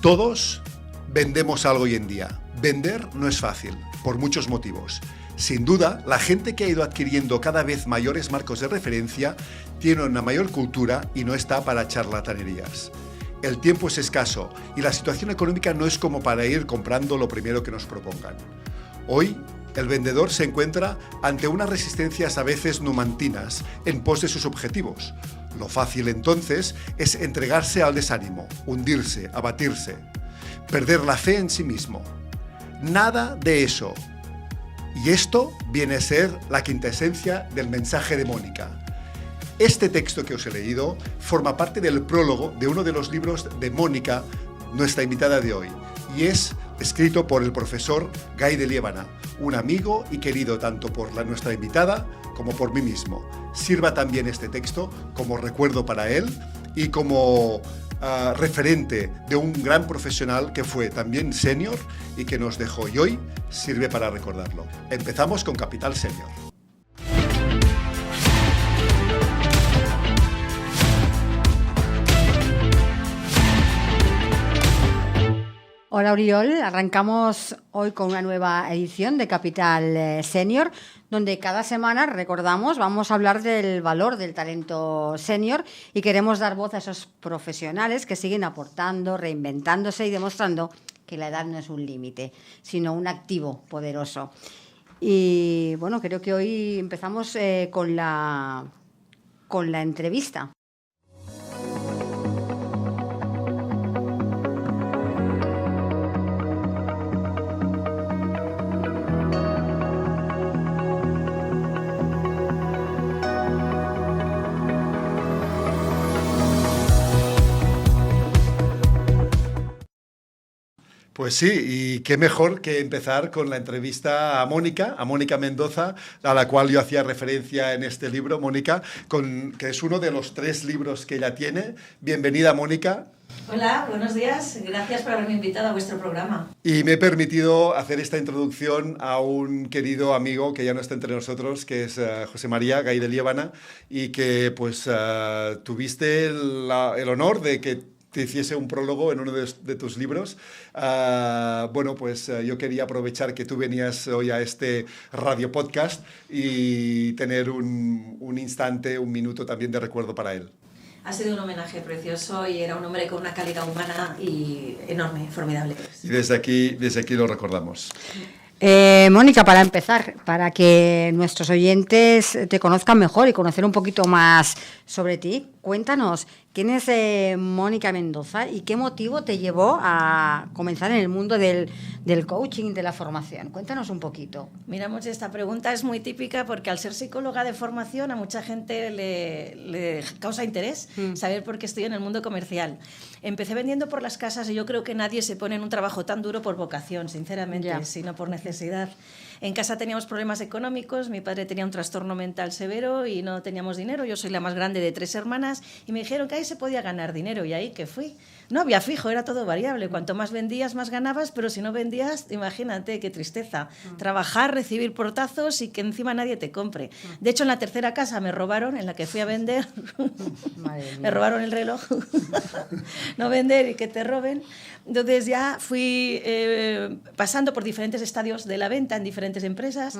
Todos vendemos algo hoy en día. Vender no es fácil, por muchos motivos. Sin duda, la gente que ha ido adquiriendo cada vez mayores marcos de referencia tiene una mayor cultura y no está para charlatanerías. El tiempo es escaso y la situación económica no es como para ir comprando lo primero que nos propongan. Hoy, el vendedor se encuentra ante unas resistencias a veces numantinas en pos de sus objetivos. Lo fácil entonces es entregarse al desánimo, hundirse, abatirse, perder la fe en sí mismo. Nada de eso. Y esto viene a ser la quintesencia del mensaje de Mónica. Este texto que os he leído forma parte del prólogo de uno de los libros de Mónica, nuestra invitada de hoy, y es escrito por el profesor Guy de Liébana, un amigo y querido tanto por nuestra invitada como por mí mismo. Sirva también este texto como recuerdo para él y como referente de un gran profesional que fue también senior y que nos dejó, y hoy sirve para recordarlo. Empezamos con Capital Senior. Hola Oriol, arrancamos hoy con una nueva edición de Capital Senior, donde cada semana, recordamos, vamos a hablar del valor del talento senior y queremos dar voz a esos profesionales que siguen aportando, reinventándose y demostrando que la edad no es un límite, sino un activo poderoso. Y bueno, creo que hoy empezamos con la entrevista. Pues sí, y qué mejor que empezar con la entrevista a Mónica Mendoza, a la cual yo hacía referencia en este libro, Mónica, que es uno de los 3 libros que ella tiene. Bienvenida, Mónica. Hola, buenos días. Gracias por haberme invitado a vuestro programa. Y me he permitido hacer esta introducción a un querido amigo que ya no está entre nosotros, que es José María Guy de Liébana, y que pues tuviste el honor de que te hiciese un prólogo en uno de tus libros. Bueno, pues yo quería aprovechar que tú venías hoy a este radio podcast y tener un instante, un minuto también de recuerdo para él. Ha sido un homenaje precioso y era un hombre con una calidad humana y enorme, formidable. Y desde aquí lo recordamos. Mónica, para empezar, para que nuestros oyentes te conozcan mejor y conocer un poquito más sobre ti, cuéntanos, ¿quién es Mónica Mendoza y qué motivo te llevó a comenzar en el mundo del coaching, de la formación? Cuéntanos un poquito. Miramos, esta pregunta es muy típica porque al ser psicóloga de formación a mucha gente le causa interés saber por qué estoy en el mundo comercial. Empecé vendiendo por las casas y yo creo que nadie se pone en un trabajo tan duro por vocación, sinceramente, sino por necesidad. En casa teníamos problemas económicos, mi padre tenía un trastorno mental severo y no teníamos dinero, yo soy la más grande de 3 hermanas y me dijeron que ahí se podía ganar dinero y ahí que fui. No había fijo, era todo variable, cuanto más vendías más ganabas, pero si no vendías, imagínate qué tristeza. Trabajar, recibir portazos y que encima nadie te compre. De hecho, en la tercera casa me robaron, en la que fui a vender, me robaron el reloj, no vender y que te roben. Entonces ya fui pasando por diferentes estadios de la venta en diferentes empresas,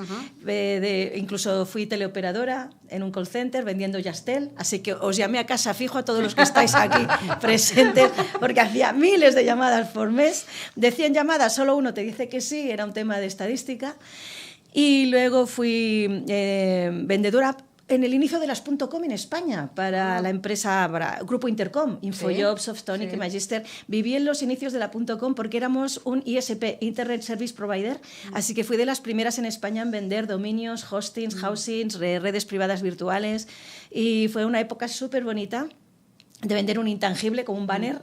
incluso fui teleoperadora en un call center vendiendo Yastel, así que os llamé a casa fijo a todos los que estáis aquí presentes, porque hacía miles de llamadas por mes. De 100 llamadas solo uno te dice que sí, era un tema de estadística. Y luego fui vendedora en el inicio de las .com en España para la empresa, para Grupo Intercom, Infojobs, Softonic y Magister. Viví en los inicios de la .com porque éramos un ISP, Internet Service Provider, así que fui de las primeras en España en vender dominios, hostings, housings, redes privadas virtuales, y fue una época súper bonita de vender un intangible como un banner,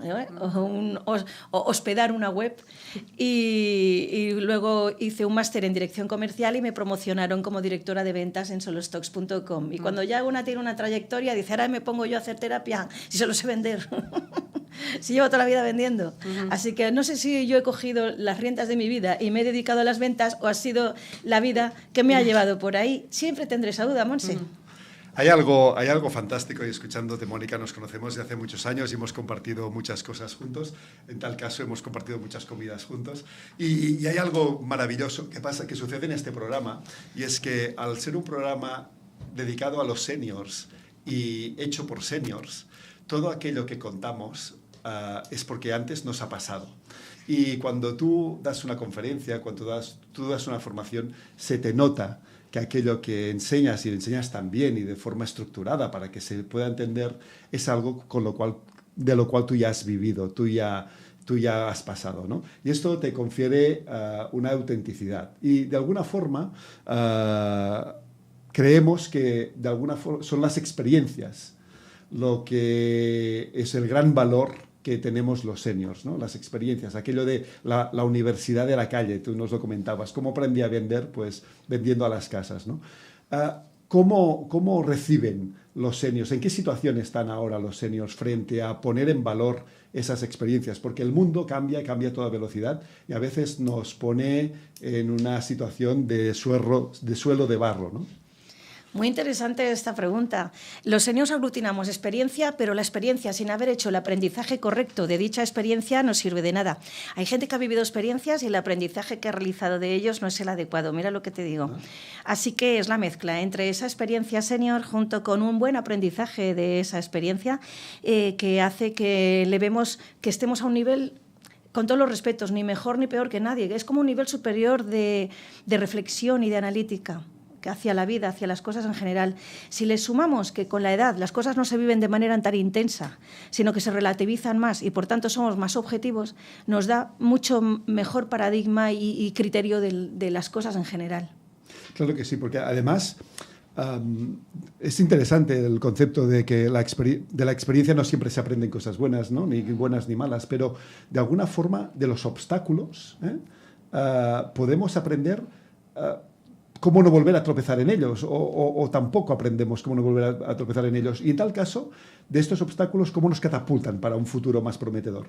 o hospedar una web, y luego hice un máster en dirección comercial y me promocionaron como directora de ventas en solostocks.com. Y cuando ya una tiene una trayectoria, dice, ahora me pongo yo a hacer terapia, si solo sé vender. Si llevo toda la vida vendiendo. Así que no sé si yo he cogido las riendas de mi vida y me he dedicado a las ventas o ha sido la vida que me ha llevado por ahí. Siempre tendré esa duda, Monse. Hay algo fantástico, y escuchándote, Mónica, nos conocemos de hace muchos años y hemos compartido muchas cosas juntos. En tal caso, hemos compartido muchas comidas juntos. Y hay algo maravilloso que sucede en este programa, y es que al ser un programa dedicado a los seniors y hecho por seniors, todo aquello que contamos es porque antes nos ha pasado. Y cuando tú das una conferencia, cuando tú das una formación, se te nota que aquello que enseñas, y enseñas tan bien y de forma estructurada para que se pueda entender, es algo de lo cual tú ya has vivido, tú ya has pasado, ¿no? Y esto te confiere una autenticidad. Y de alguna forma creemos que de alguna forma son las experiencias lo que es el gran valor que tenemos los seniors, ¿no? Las experiencias, aquello de la universidad de la calle, tú nos lo comentabas, ¿cómo aprendí a vender? Pues vendiendo a las casas, ¿no? ¿Cómo reciben los seniors? ¿En qué situación están ahora los seniors frente a poner en valor esas experiencias? Porque el mundo cambia a toda velocidad y a veces nos pone en una situación de suelo de barro, ¿no? Muy interesante esta pregunta. Los seniors aglutinamos experiencia, pero la experiencia sin haber hecho el aprendizaje correcto de dicha experiencia no sirve de nada. Hay gente que ha vivido experiencias y el aprendizaje que ha realizado de ellos no es el adecuado. Mira lo que te digo. Así que es la mezcla entre esa experiencia senior junto con un buen aprendizaje de esa experiencia que hace que le vemos que estemos a un nivel, con todos los respetos, ni mejor ni peor que nadie. Es como un nivel superior de reflexión y de analítica hacia la vida, hacia las cosas en general. Si le sumamos que con la edad las cosas no se viven de manera tan intensa, sino que se relativizan más y por tanto somos más objetivos, nos da mucho mejor paradigma y criterio de las cosas en general. Claro que sí, porque además es interesante el concepto de que de la experiencia no siempre se aprenden cosas buenas, ¿no? Ni buenas ni malas, pero de alguna forma de los obstáculos podemos aprender cómo no volver a tropezar en ellos, o tampoco aprendemos cómo no volver a tropezar en ellos. Y en tal caso, de estos obstáculos, ¿cómo nos catapultan para un futuro más prometedor?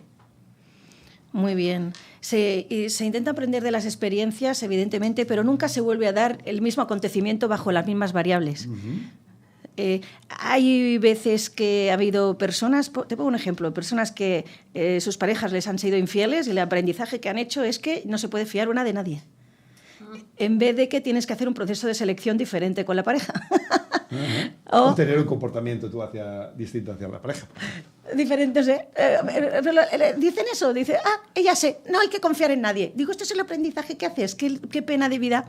Muy bien. Se intenta aprender de las experiencias, evidentemente, pero nunca se vuelve a dar el mismo acontecimiento bajo las mismas variables. Hay veces que ha habido personas, te pongo un ejemplo, personas que sus parejas les han sido infieles y el aprendizaje que han hecho es que no se puede fiar una de nadie. En vez de que tienes que hacer un proceso de selección diferente con la pareja. O tener un comportamiento distinto hacia la pareja. Diferentes, dicen eso, dice, ella sé, no hay que confiar en nadie. Digo, esto es el aprendizaje que haces, qué pena de vida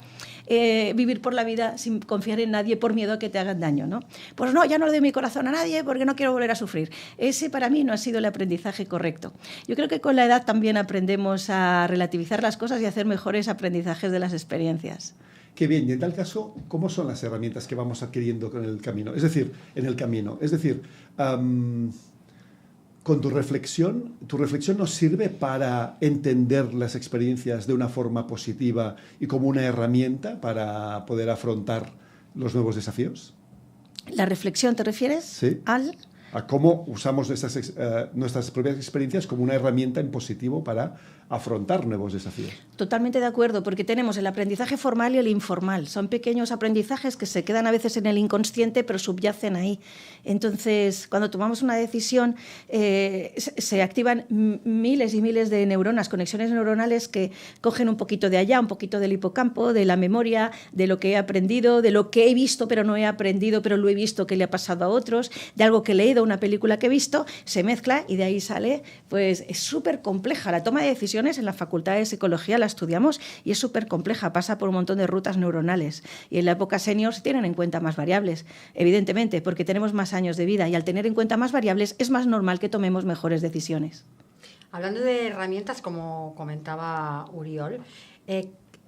vivir por la vida sin confiar en nadie por miedo a que te hagan daño, ¿no? Pues no, ya no le doy mi corazón a nadie porque no quiero volver a sufrir. Ese para mí no ha sido el aprendizaje correcto. Yo creo que con la edad también aprendemos a relativizar las cosas y a hacer mejores aprendizajes de las experiencias. Qué bien, y en tal caso, ¿cómo son las herramientas que vamos adquiriendo con el camino? Es decir, con tu reflexión nos sirve para entender las experiencias de una forma positiva y como una herramienta para poder afrontar los nuevos desafíos. ¿La reflexión te refieres? Sí. A cómo usamos nuestras propias experiencias como una herramienta en positivo para afrontar nuevos desafíos. Totalmente de acuerdo, porque tenemos el aprendizaje formal y el informal. Son pequeños aprendizajes que se quedan a veces en el inconsciente, pero subyacen ahí. Entonces, cuando tomamos una decisión, se activan miles y miles de neuronas, conexiones neuronales que cogen un poquito de allá, un poquito del hipocampo, de la memoria, de lo que he aprendido, de lo que he visto pero no he aprendido, pero lo he visto que le ha pasado a otros, de algo que he leído, una película que he visto, se mezcla y de ahí sale, pues es súper compleja. La toma de decisiones en la Facultad de Psicología la estudiamos y es súper compleja, pasa por un montón de rutas neuronales. Y en la época senior se tienen en cuenta más variables, evidentemente, porque tenemos más años de vida y al tener en cuenta más variables es más normal que tomemos mejores decisiones. Hablando de herramientas, como comentaba Uriol,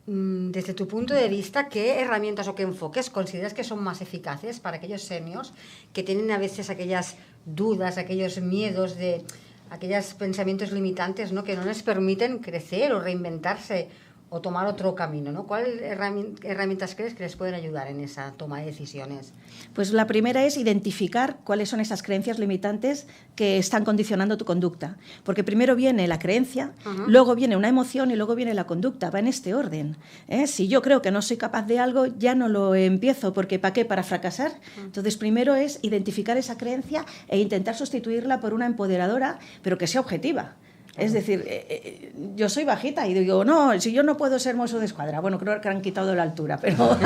desde tu punto de vista, ¿qué herramientas o qué enfoques consideras que son más eficaces para aquellos seniors que tienen a veces aquellas dudas, aquellos miedos, aquellos pensamientos limitantes, ¿no? Que no les permiten crecer o reinventarse o tomar otro camino, ¿no? ¿Cuáles herramientas crees que les pueden ayudar en esa toma de decisiones? Pues la primera es identificar cuáles son esas creencias limitantes que están condicionando tu conducta. Porque primero viene la creencia, luego viene una emoción y luego viene la conducta. Va en este orden. Si yo creo que no soy capaz de algo, ya no lo empiezo, porque ¿para qué? Para fracasar. Entonces, primero es identificar esa creencia e intentar sustituirla por una empoderadora, pero que sea objetiva. Es decir, yo soy bajita y digo, no, si yo no puedo ser mozo de escuadra. Bueno, creo que han quitado la altura, pero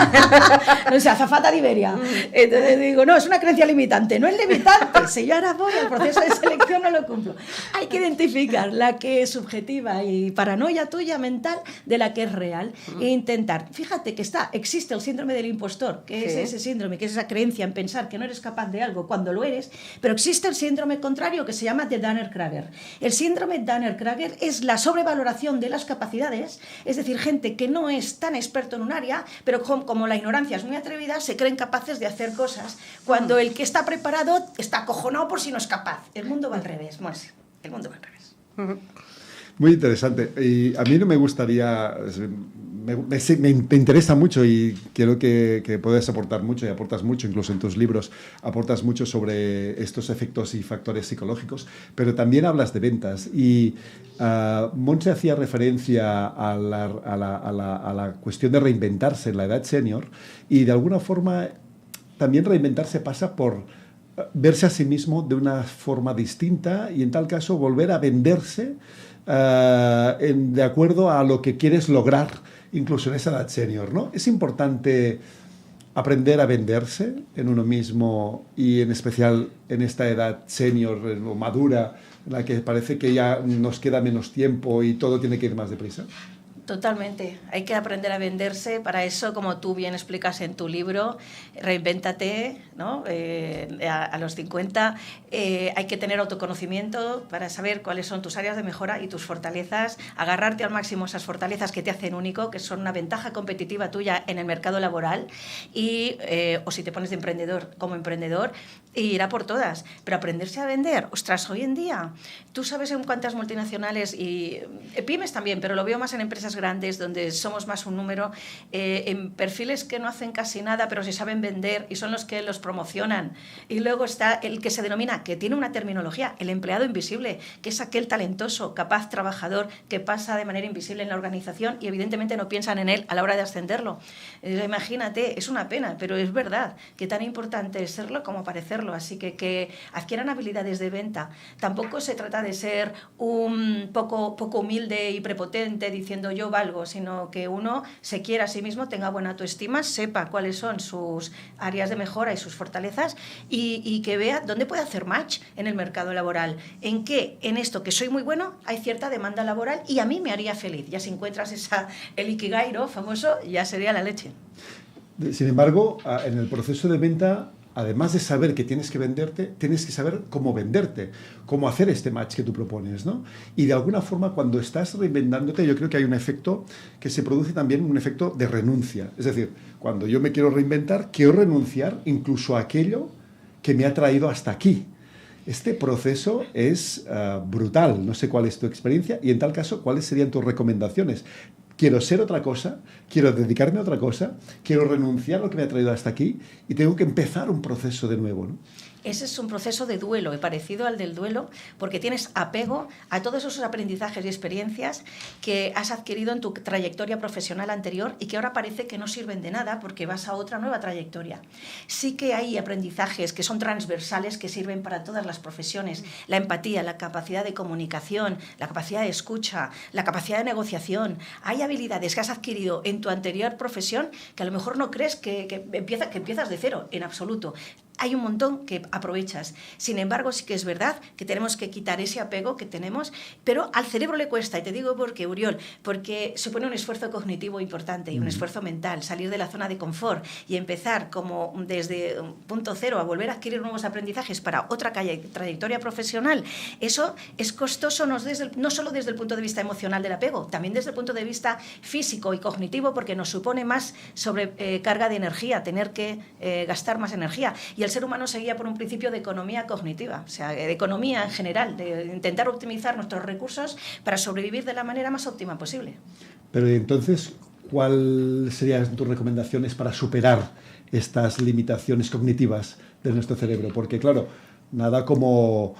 no sé, azafata de Iberia. Entonces digo, no, es una creencia limitante. No es limitante, si yo ahora voy al proceso de selección no lo cumplo. Hay que identificar la que es subjetiva y paranoia tuya mental de la que es real e intentar. Fíjate que existe el síndrome del impostor, que es ese síndrome, que es esa creencia en pensar que no eres capaz de algo cuando lo eres, pero existe el síndrome contrario que se llama de Dunning-Kruger. El síndrome Dunning-Kruger es la sobrevaloración de las capacidades, es decir, gente que no es tan experto en un área, pero como la ignorancia es muy atrevida, se creen capaces de hacer cosas, cuando el que está preparado está acojonado por si no es capaz. El mundo va al revés, Monse, el mundo va al revés. Muy interesante. Y a mí no me gustaría... Me interesa mucho y creo que puedes aportar mucho y aportas mucho, incluso en tus libros aportas mucho sobre estos efectos y factores psicológicos, pero también hablas de ventas y Montse hacía referencia a la cuestión de reinventarse en la edad senior y de alguna forma también reinventarse pasa por verse a sí mismo de una forma distinta y en tal caso volver a venderse de acuerdo a lo que quieres lograr incluso en esa edad senior, ¿no? Es importante aprender a venderse en uno mismo y en especial en esta edad senior o madura en la que parece que ya nos queda menos tiempo y todo tiene que ir más deprisa. Totalmente, hay que aprender a venderse. Para eso, como tú bien explicas en tu libro, reinvéntate, ¿no? A los 50 hay que tener autoconocimiento para saber cuáles son tus áreas de mejora y tus fortalezas, agarrarte al máximo esas fortalezas que te hacen único, que son una ventaja competitiva tuya en el mercado laboral y, o si te pones de emprendedor como emprendedor, ir a por todas, pero aprenderse a vender. Ostras, hoy en día, tú sabes en cuántas multinacionales y pymes también, pero lo veo más en empresas grandes donde somos más un número, en perfiles que no hacen casi nada pero se saben vender y son los que los promocionan. Y luego está el que se denomina, que tiene una terminología, el empleado invisible, que es aquel talentoso, capaz, trabajador que pasa de manera invisible en la organización y evidentemente no piensan en él a la hora de ascenderlo. Imagínate, es una pena, pero es verdad que tan importante es serlo como parecerlo. Así que adquieran habilidades de venta. Tampoco se trata de ser un poco humilde y prepotente diciendo yo valgo, sino que uno se quiera a sí mismo, tenga buena autoestima, sepa cuáles son sus áreas de mejora y sus fortalezas y que vea dónde puede hacer match en el mercado laboral. En qué, en esto que soy muy bueno, hay cierta demanda laboral y a mí me haría feliz. Ya si encuentras el Ikigai, ¿no? Famoso, ya sería la leche. Sin embargo, en el proceso de venta, además de saber que tienes que venderte, tienes que saber cómo venderte, cómo hacer este match que tú propones, ¿no? Y de alguna forma, cuando estás reinventándote, yo creo que hay un efecto que se produce también, un efecto de renuncia. Es decir, cuando yo me quiero reinventar, quiero renunciar incluso a aquello que me ha traído hasta aquí. Este proceso es brutal. No sé cuál es tu experiencia y, en tal caso, cuáles serían tus recomendaciones. Quiero ser otra cosa, quiero dedicarme a otra cosa, quiero renunciar a lo que me ha traído hasta aquí y tengo que empezar un proceso de nuevo, ¿no? Ese es un proceso de duelo, parecido al del duelo, porque tienes apego a todos esos aprendizajes y experiencias que has adquirido en tu trayectoria profesional anterior y que ahora parece que no sirven de nada porque vas a otra nueva trayectoria. Sí que hay aprendizajes que son transversales, que sirven para todas las profesiones. La empatía, la capacidad de comunicación, la capacidad de escucha, la capacidad de negociación. Hay habilidades que has adquirido en tu anterior profesión que a lo mejor no crees que empiezas de cero, en absoluto. Hay un montón que aprovechas. Sin embargo, sí que es verdad que tenemos que quitar ese apego que tenemos, pero al cerebro le cuesta. Y te digo por qué, Uriol, porque supone un esfuerzo cognitivo importante y un esfuerzo mental, salir de la zona de confort y empezar como desde punto cero a volver a adquirir nuevos aprendizajes para otra trayectoria profesional. Eso es costoso no solo desde el punto de vista emocional del apego, también desde el punto de vista físico y cognitivo, porque nos supone más sobrecarga de energía, tener que gastar más energía. Y el ser humano se guía por un principio de economía cognitiva, o sea, de economía en general, de intentar optimizar nuestros recursos para sobrevivir de la manera más óptima posible. Pero entonces, ¿cuáles serían tus recomendaciones para superar estas limitaciones cognitivas de nuestro cerebro? Porque, claro, nada como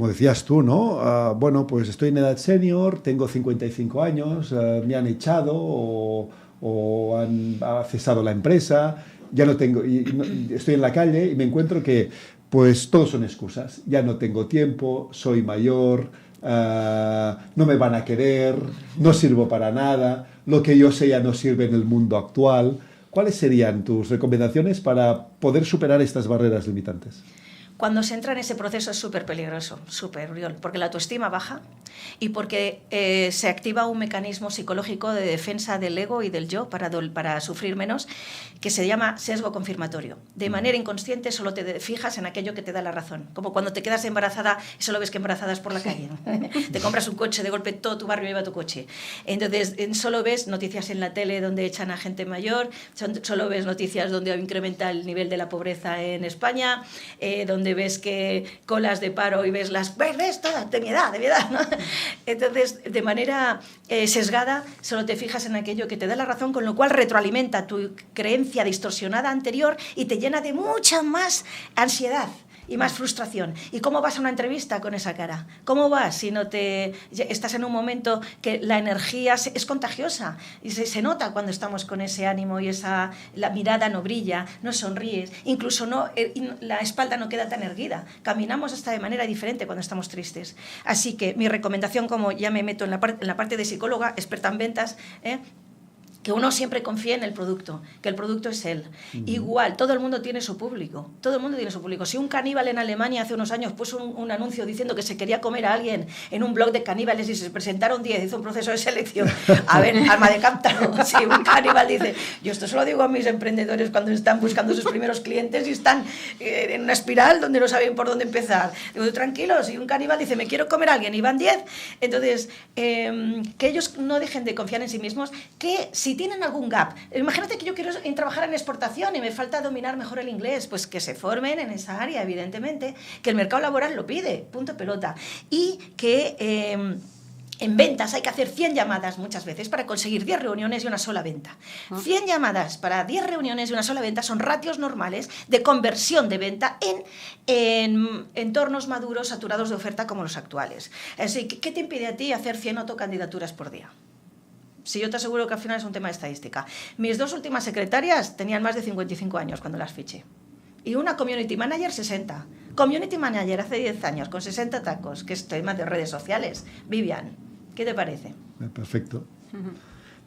decías tú, ¿no? Bueno, pues estoy en edad senior, tengo 55 años, me han echado o ha cesado la empresa, ya no tengo, estoy en la calle y me encuentro que, pues, todos son excusas. Ya no tengo tiempo, soy mayor, no me van a querer, no sirvo para nada, lo que yo sé ya no sirve en el mundo actual. ¿Cuáles serían tus recomendaciones para poder superar estas barreras limitantes? Cuando se entra en ese proceso es súper peligroso, súper, porque la autoestima baja y porque se activa un mecanismo psicológico de defensa del ego y del yo para sufrir menos, que se llama sesgo confirmatorio. De manera inconsciente solo te fijas en aquello que te da la razón. Como cuando te quedas embarazada y solo ves que embarazadas por la calle. Te compras un coche, de golpe todo tu barrio lleva tu coche. Entonces solo ves noticias en la tele donde echan a gente mayor, solo ves noticias donde incrementa el nivel de la pobreza en España, donde ves que colas de paro y ves todas de mi edad, ¿no? Entonces, de manera sesgada, solo te fijas en aquello que te da la razón, con lo cual retroalimenta tu creencia distorsionada anterior y te llena de mucha más ansiedad y más frustración. ¿Y cómo vas a una entrevista con esa cara? ¿Cómo vas si no estás en un momento que la energía es contagiosa? Y se nota cuando estamos con ese ánimo y la mirada no brilla, no sonríes, incluso la espalda no queda tan erguida. Caminamos hasta de manera diferente cuando estamos tristes. Así que mi recomendación, como ya me meto en la parte de psicóloga, experta en ventas, que uno siempre confíe en el producto, que el producto es él. Igual, todo el mundo tiene su público, todo el mundo tiene su público. Si un caníbal en Alemania hace unos años puso un anuncio diciendo que se quería comer a alguien en un blog de caníbales y se presentaron 10, hizo un proceso de selección, a ver, alma de cántaro, si un caníbal dice, yo esto se lo digo a mis emprendedores cuando están buscando sus primeros clientes y están en una espiral donde no saben por dónde empezar. Digo, tranquilos, si un caníbal dice, me quiero comer a alguien y van 10, entonces, que ellos no dejen de confiar en sí mismos, que si tienen algún gap, imagínate que yo quiero trabajar en exportación y me falta dominar mejor el inglés, pues que se formen en esa área, evidentemente, que el mercado laboral lo pide, punto pelota, y que en ventas hay que hacer 100 llamadas muchas veces para conseguir 10 reuniones y una sola venta. 100 llamadas para 10 reuniones y una sola venta son ratios normales de conversión de venta en entornos maduros, saturados de oferta como los actuales. Así que, ¿qué te impide a ti hacer 100 autocandidaturas por día? Si yo te aseguro que al final es un tema de estadística. Mis 2 últimas secretarias tenían más de 55 años cuando las fiché. Y una community manager 60. Community manager hace 10 años con 60 tacos, que es tema de redes sociales. Vivian, ¿qué te parece? Perfecto.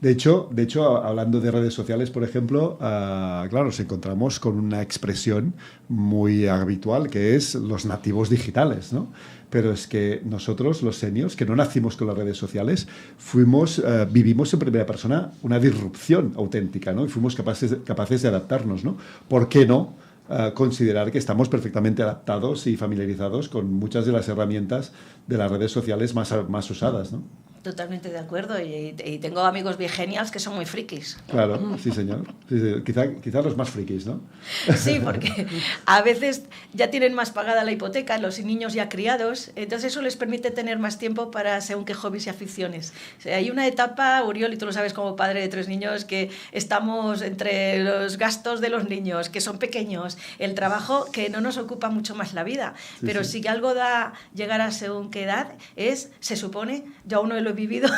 De hecho, hablando de redes sociales, por ejemplo, claro, nos encontramos con una expresión muy habitual que es los nativos digitales, ¿no? Pero es que nosotros, los seniors, que no nacimos con las redes sociales, vivimos en primera persona una disrupción auténtica, ¿no? Y fuimos capaces de adaptarnos, ¿no? ¿Por qué no considerar que estamos perfectamente adaptados y familiarizados con muchas de las herramientas de las redes sociales más usadas, ¿no? Totalmente de acuerdo, y tengo amigos vigenials que son muy frikis. Claro, sí señor. Sí, quizá los más frikis, ¿no? Sí, porque a veces ya tienen más pagada la hipoteca, los niños ya criados, entonces eso les permite tener más tiempo para según qué hobbies y aficiones. O sea, hay una etapa, Uriol, y tú lo sabes como padre de 3 niños, que estamos entre los gastos de los niños, que son pequeños, el trabajo, que no nos ocupa mucho más la vida, pero sí que algo da llegar a según qué edad, se supone, yo aún no lo he vivido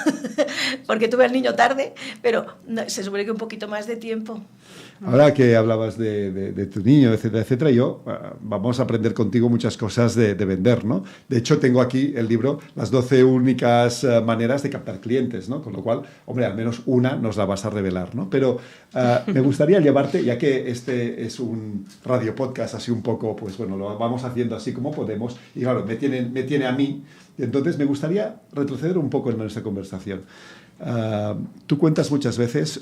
porque tuve al niño tarde, pero se supone que un poquito más de tiempo. Ahora que hablabas de tu niño, etcétera, etcétera, vamos a aprender contigo muchas cosas de vender, ¿no? De hecho, tengo aquí el libro Las 12 únicas maneras de captar clientes, ¿no? Con lo cual, hombre, al menos una nos la vas a revelar, ¿no? Pero me gustaría llevarte, ya que este es un radio podcast así un poco, pues bueno, lo vamos haciendo así como podemos, y claro, me tiene a mí. Entonces, me gustaría retroceder un poco en nuestra conversación. Tú cuentas muchas veces,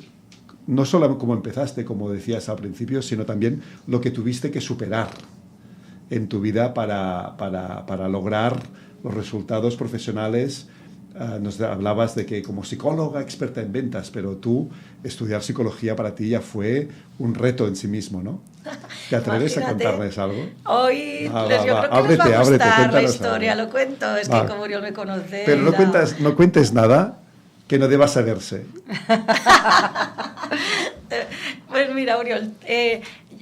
no solo cómo empezaste, como decías al principio, sino también lo que tuviste que superar en tu vida para lograr los resultados profesionales. Nos hablabas de que como psicóloga experta en ventas, pero tú estudiar psicología para ti ya fue un reto en sí mismo, ¿no? ¿Te atreves Imagínate, a contarles algo? Hoy yo creo que les va a gustar la historia, lo cuento. Es que como Oriol me conoce... Pero no cuentes nada que no deba saberse. Pues mira, Oriol,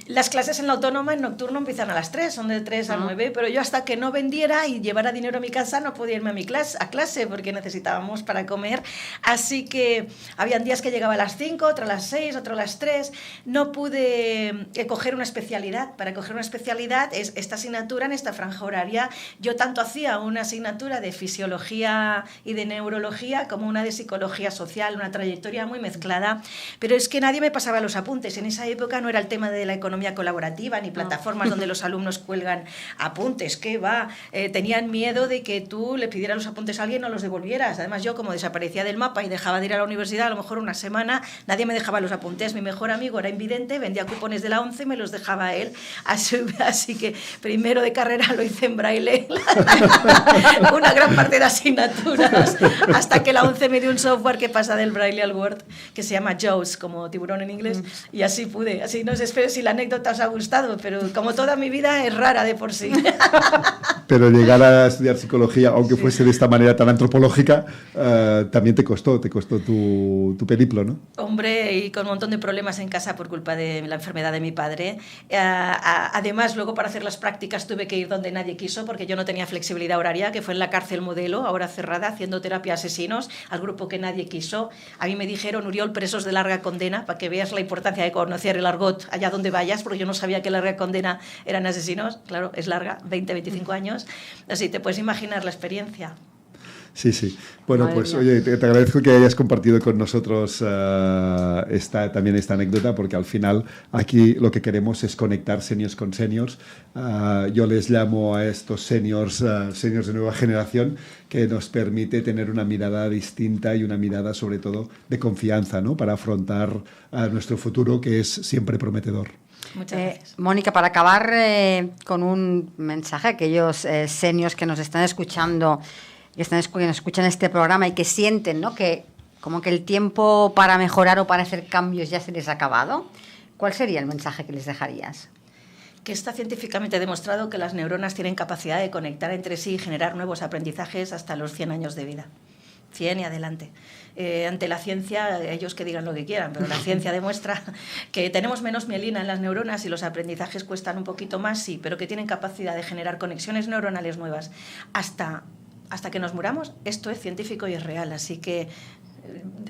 las clases en la autónoma en nocturno empiezan a las 3, son de 3 a 9, pero yo hasta que no vendiera y llevara dinero a mi casa no podía irme a clase porque necesitábamos para comer, así que habían días que llegaba a las 5, otro a las 6, otro a las 3, no pude coger una especialidad. Para coger una especialidad es esta asignatura en esta franja horaria. Yo tanto hacía una asignatura de fisiología y de neurología como una de psicología social, una trayectoria muy mezclada, pero es que nadie me pasaba los apuntes. En esa época no era el tema de la economía colaborativa ni plataformas donde los alumnos cuelgan apuntes, ¿qué va? Tenían miedo de que tú le pidieras los apuntes a alguien y no los devolvieras. Además, yo como desaparecía del mapa y dejaba de ir a la universidad a lo mejor una semana, nadie me dejaba los apuntes. Mi mejor amigo era invidente, vendía cupones de la 11 y me los dejaba él. Así que primero de carrera lo hice en braille, una gran parte de asignaturas, hasta que la 11 me dio un software que pasa del braille al Word, que se llama JAWS, como tiburón en inglés, y así pude. Así no sé, espero si la anécdota os ha gustado, pero como toda mi vida es rara de por sí. Pero llegar a estudiar psicología, aunque fuese de esta manera tan antropológica, también te costó tu periplo, ¿no? Hombre, y con un montón de problemas en casa por culpa de la enfermedad de mi padre. Además, luego para hacer las prácticas tuve que ir donde nadie quiso porque yo no tenía flexibilidad horaria, que fue en la cárcel Modelo, ahora cerrada, haciendo terapia a asesinos, al grupo que nadie quiso. A mí me dijeron, Oriol, presos de larga condena, para que veas la importancia de conocer el argot allá donde vayas, porque yo no sabía que larga condena eran asesinos. Claro, es larga, 20, 25 años. Así te puedes imaginar la experiencia. Sí. Bueno, pues oye, te agradezco que hayas compartido con nosotros también esta anécdota, porque al final aquí lo que queremos es conectar seniors con seniors. Yo les llamo a estos seniors de nueva generación, que nos permite tener una mirada distinta y una mirada sobre todo de confianza, ¿no? Para afrontar nuestro futuro, que es siempre prometedor. Muchas gracias. Mónica, para acabar con un mensaje a aquellos seniors que nos están escuchando, que escuchan este programa y que sienten, ¿no?, que como que el tiempo para mejorar o para hacer cambios ya se les ha acabado, ¿cuál sería el mensaje que les dejarías? Que está científicamente demostrado que las neuronas tienen capacidad de conectar entre sí y generar nuevos aprendizajes hasta los 100 años de vida. 100 y adelante. Ante la ciencia, ellos que digan lo que quieran, pero la ciencia demuestra que tenemos menos mielina en las neuronas y los aprendizajes cuestan un poquito más, sí, pero que tienen capacidad de generar conexiones neuronales nuevas hasta que nos muramos. Esto es científico y es real, así que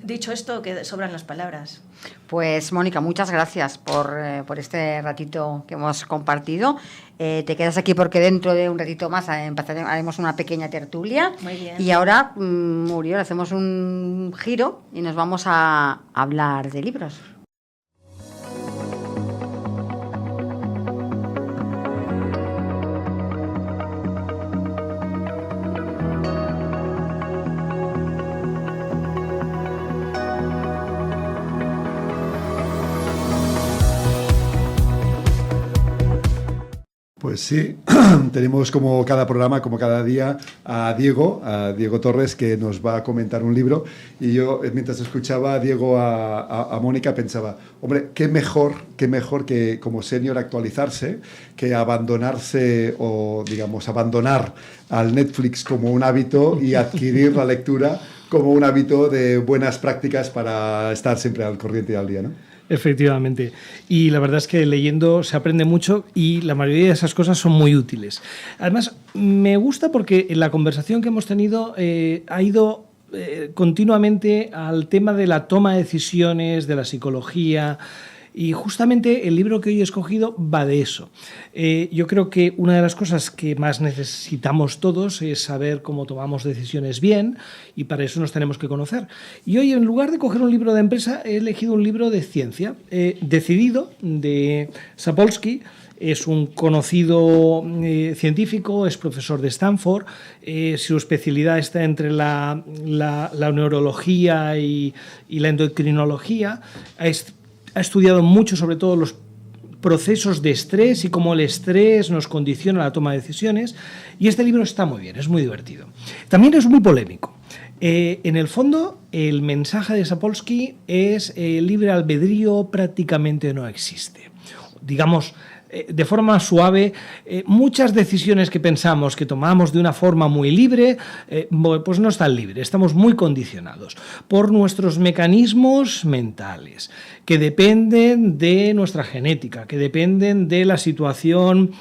dicho esto, que sobran las palabras. Pues Mónica, muchas gracias por este ratito que hemos compartido. Te quedas aquí porque dentro de un ratito más haremos una pequeña tertulia. Muy bien. Y ahora, Oriol, hacemos un giro y nos vamos a hablar de libros. Pues sí, tenemos como cada programa, como cada día, a Diego Torres, que nos va a comentar un libro. Y yo, mientras escuchaba a Diego, a Mónica, pensaba, hombre, qué mejor que como senior actualizarse, que abandonarse o, digamos, abandonar al Netflix como un hábito y adquirir la lectura como un hábito de buenas prácticas para estar siempre al corriente y al día, ¿no? Efectivamente. Y la verdad es que leyendo se aprende mucho y la mayoría de esas cosas son muy útiles. Además, me gusta porque en la conversación que hemos tenido ha ido continuamente al tema de la toma de decisiones, de la psicología. Y justamente el libro que hoy he escogido va de eso. Yo creo que una de las cosas que más necesitamos todos es saber cómo tomamos decisiones bien, y para eso nos tenemos que conocer. Y hoy, en lugar de coger un libro de empresa, he elegido un libro de ciencia, Decidido, de Sapolsky. Es un conocido científico, es profesor de Stanford. Su especialidad está entre la neurología y la endocrinología. Ha estudiado mucho sobre todo los procesos de estrés y cómo el estrés nos condiciona la toma de decisiones, y este libro está muy bien, es muy divertido. También es muy polémico. En el fondo, el mensaje de Sapolsky es: el libre albedrío prácticamente no existe. Digamos, de forma suave, muchas decisiones que pensamos que tomamos de una forma muy libre, pues no están libres, estamos muy condicionados por nuestros mecanismos mentales, que dependen de nuestra genética, que dependen de la situación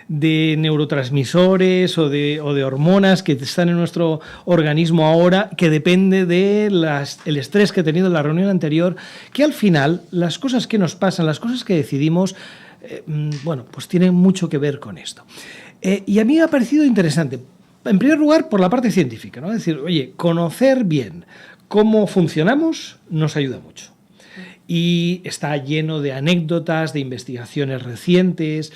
de neurotransmisores o de hormonas que están en nuestro organismo ahora, que depende del estrés que he tenido en la reunión anterior, que al final las cosas que nos pasan, las cosas que decidimos, bueno, pues tienen mucho que ver con esto. Y a mí me ha parecido interesante, en primer lugar, por la parte científica, ¿no? Es decir, oye, conocer bien cómo funcionamos nos ayuda mucho. Y está lleno de anécdotas, de investigaciones recientes.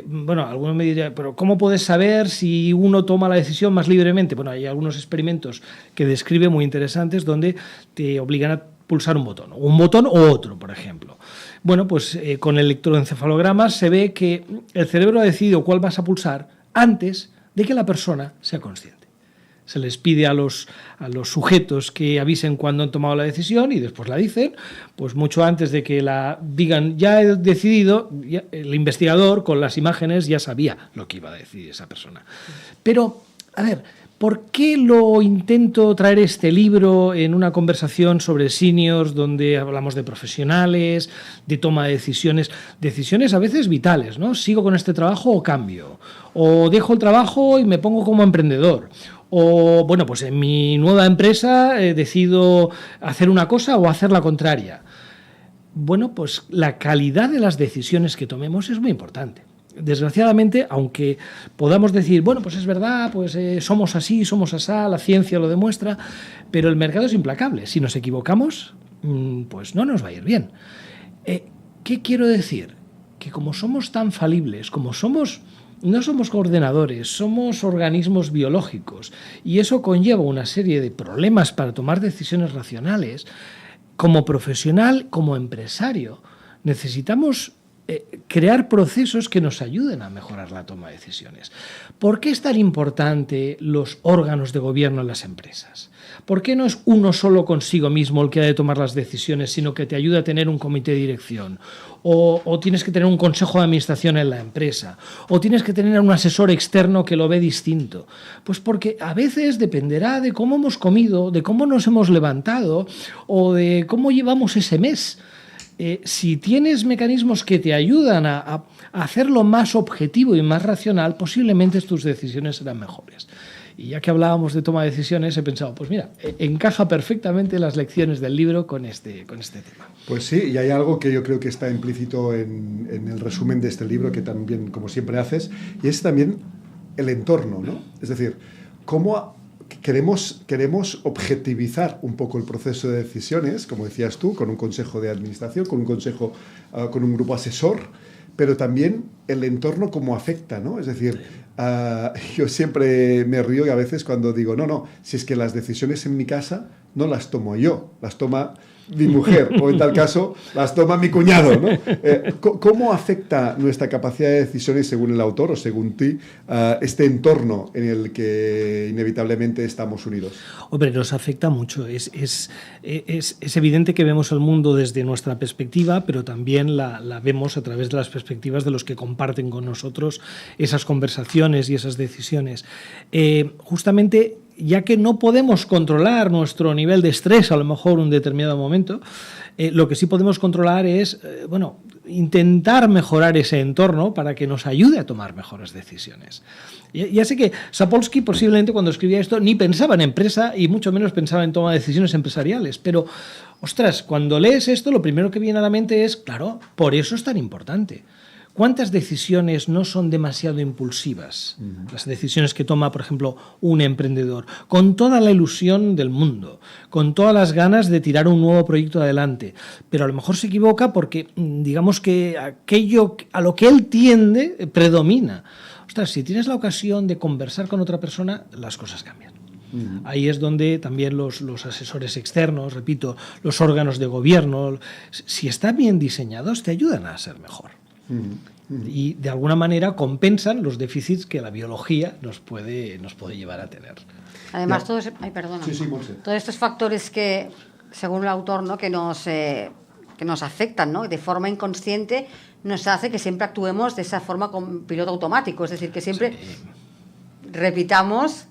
Bueno, algunos me dirían, pero ¿cómo puedes saber si uno toma la decisión más libremente? Bueno, hay algunos experimentos que describe muy interesantes donde te obligan a pulsar un botón o otro, por ejemplo. Bueno, pues con electroencefalogramas se ve que el cerebro ha decidido cuál vas a pulsar antes de que la persona sea consciente. Se les pide a los sujetos que avisen cuando han tomado la decisión y después la dicen, pues mucho antes de que la digan, ya he decidido, ya, el investigador con las imágenes ya sabía lo que iba a decidir esa persona. Pero, a ver, ¿por qué lo intento traer este libro en una conversación sobre seniors donde hablamos de profesionales, de toma de decisiones a veces vitales, ¿no? ¿Sigo con este trabajo o cambio? ¿O dejo el trabajo y me pongo como emprendedor? O, bueno, pues en mi nueva empresa decido hacer una cosa o hacer la contraria. Bueno, pues la calidad de las decisiones que tomemos es muy importante. Desgraciadamente, aunque podamos decir, bueno, pues es verdad, pues somos así, somos asá, la ciencia lo demuestra, pero el mercado es implacable. Si nos equivocamos, pues no nos va a ir bien. ¿Qué quiero decir? Que como somos tan falibles, no somos ordenadores, somos organismos biológicos y eso conlleva una serie de problemas para tomar decisiones racionales. Como profesional, como empresario, necesitamos crear procesos que nos ayuden a mejorar la toma de decisiones. ¿Por qué es tan importante los órganos de gobierno en las empresas? ¿Por qué no es uno solo consigo mismo el que ha de tomar las decisiones, sino que te ayuda a tener un comité de dirección? O tienes que tener un consejo de administración en la empresa, o tienes que tener un asesor externo que lo ve distinto. Pues porque a veces dependerá de cómo hemos comido, de cómo nos hemos levantado o de cómo llevamos ese mes. Si tienes mecanismos que te ayudan a hacerlo más objetivo y más racional, posiblemente tus decisiones serán mejores. Y ya que hablábamos de toma de decisiones, he pensado, pues mira, encaja perfectamente las lecciones del libro con este tema. Pues sí, y hay algo que yo creo que está implícito en el resumen de este libro, que también, como siempre haces, y es también el entorno, ¿no? Es decir, cómo queremos objetivizar un poco el proceso de decisiones, como decías tú, con un consejo de administración, con un grupo asesor, pero también el entorno cómo afecta, ¿no? Es decir, yo siempre me río y a veces cuando digo, no, si es que las decisiones en mi casa no las tomo yo, las toma mi mujer, o en tal caso, las toma mi cuñado, ¿no? ¿Cómo afecta nuestra capacidad de decisiones, según el autor o según ti, este entorno en el que inevitablemente estamos unidos? Hombre, nos afecta mucho. Es evidente que vemos el mundo desde nuestra perspectiva, pero también la vemos a través de las perspectivas de los que comparten con nosotros esas conversaciones y esas decisiones. Justamente, ya que no podemos controlar nuestro nivel de estrés a lo mejor en un determinado momento, lo que sí podemos controlar es, intentar mejorar ese entorno para que nos ayude a tomar mejores decisiones. Ya sé que Sapolsky posiblemente cuando escribía esto ni pensaba en empresa y mucho menos pensaba en toma de decisiones empresariales, pero, ostras, cuando lees esto lo primero que viene a la mente es, claro, por eso es tan importante. ¿Cuántas decisiones no son demasiado impulsivas? Las decisiones que toma, por ejemplo, un emprendedor, con toda la ilusión del mundo, con todas las ganas de tirar un nuevo proyecto adelante, pero a lo mejor se equivoca porque, digamos que aquello a lo que él tiende predomina. Ostras, si tienes la ocasión de conversar con otra persona, las cosas cambian. Ahí es donde también los asesores externos, repito, los órganos de gobierno, si están bien diseñados, te ayudan a ser mejor. Y de alguna manera compensan los déficits que la biología nos puede llevar a tener. Además, todos estos factores que, según el autor, ¿no? que que nos afectan, ¿no? De forma inconsciente nos hace que siempre actuemos de esa forma con piloto automático, es decir, que siempre repitamos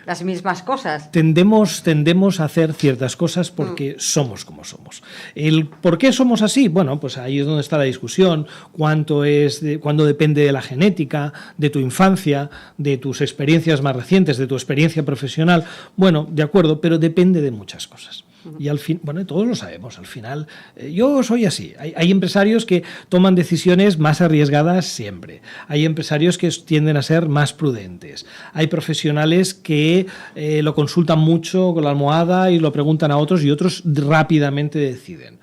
las mismas cosas. Tendemos a hacer ciertas cosas porque somos como somos. ¿El por qué somos así? Bueno, pues ahí es donde está la discusión. Cuándo depende de la genética, de tu infancia, de tus experiencias más recientes, de tu experiencia profesional. Bueno, de acuerdo, pero depende de muchas cosas. Y al fin, bueno, todos lo sabemos, al final, yo soy así. Hay empresarios que toman decisiones más arriesgadas siempre. Hay empresarios que tienden a ser más prudentes. Hay profesionales que lo consultan mucho con la almohada y lo preguntan a otros y otros rápidamente deciden.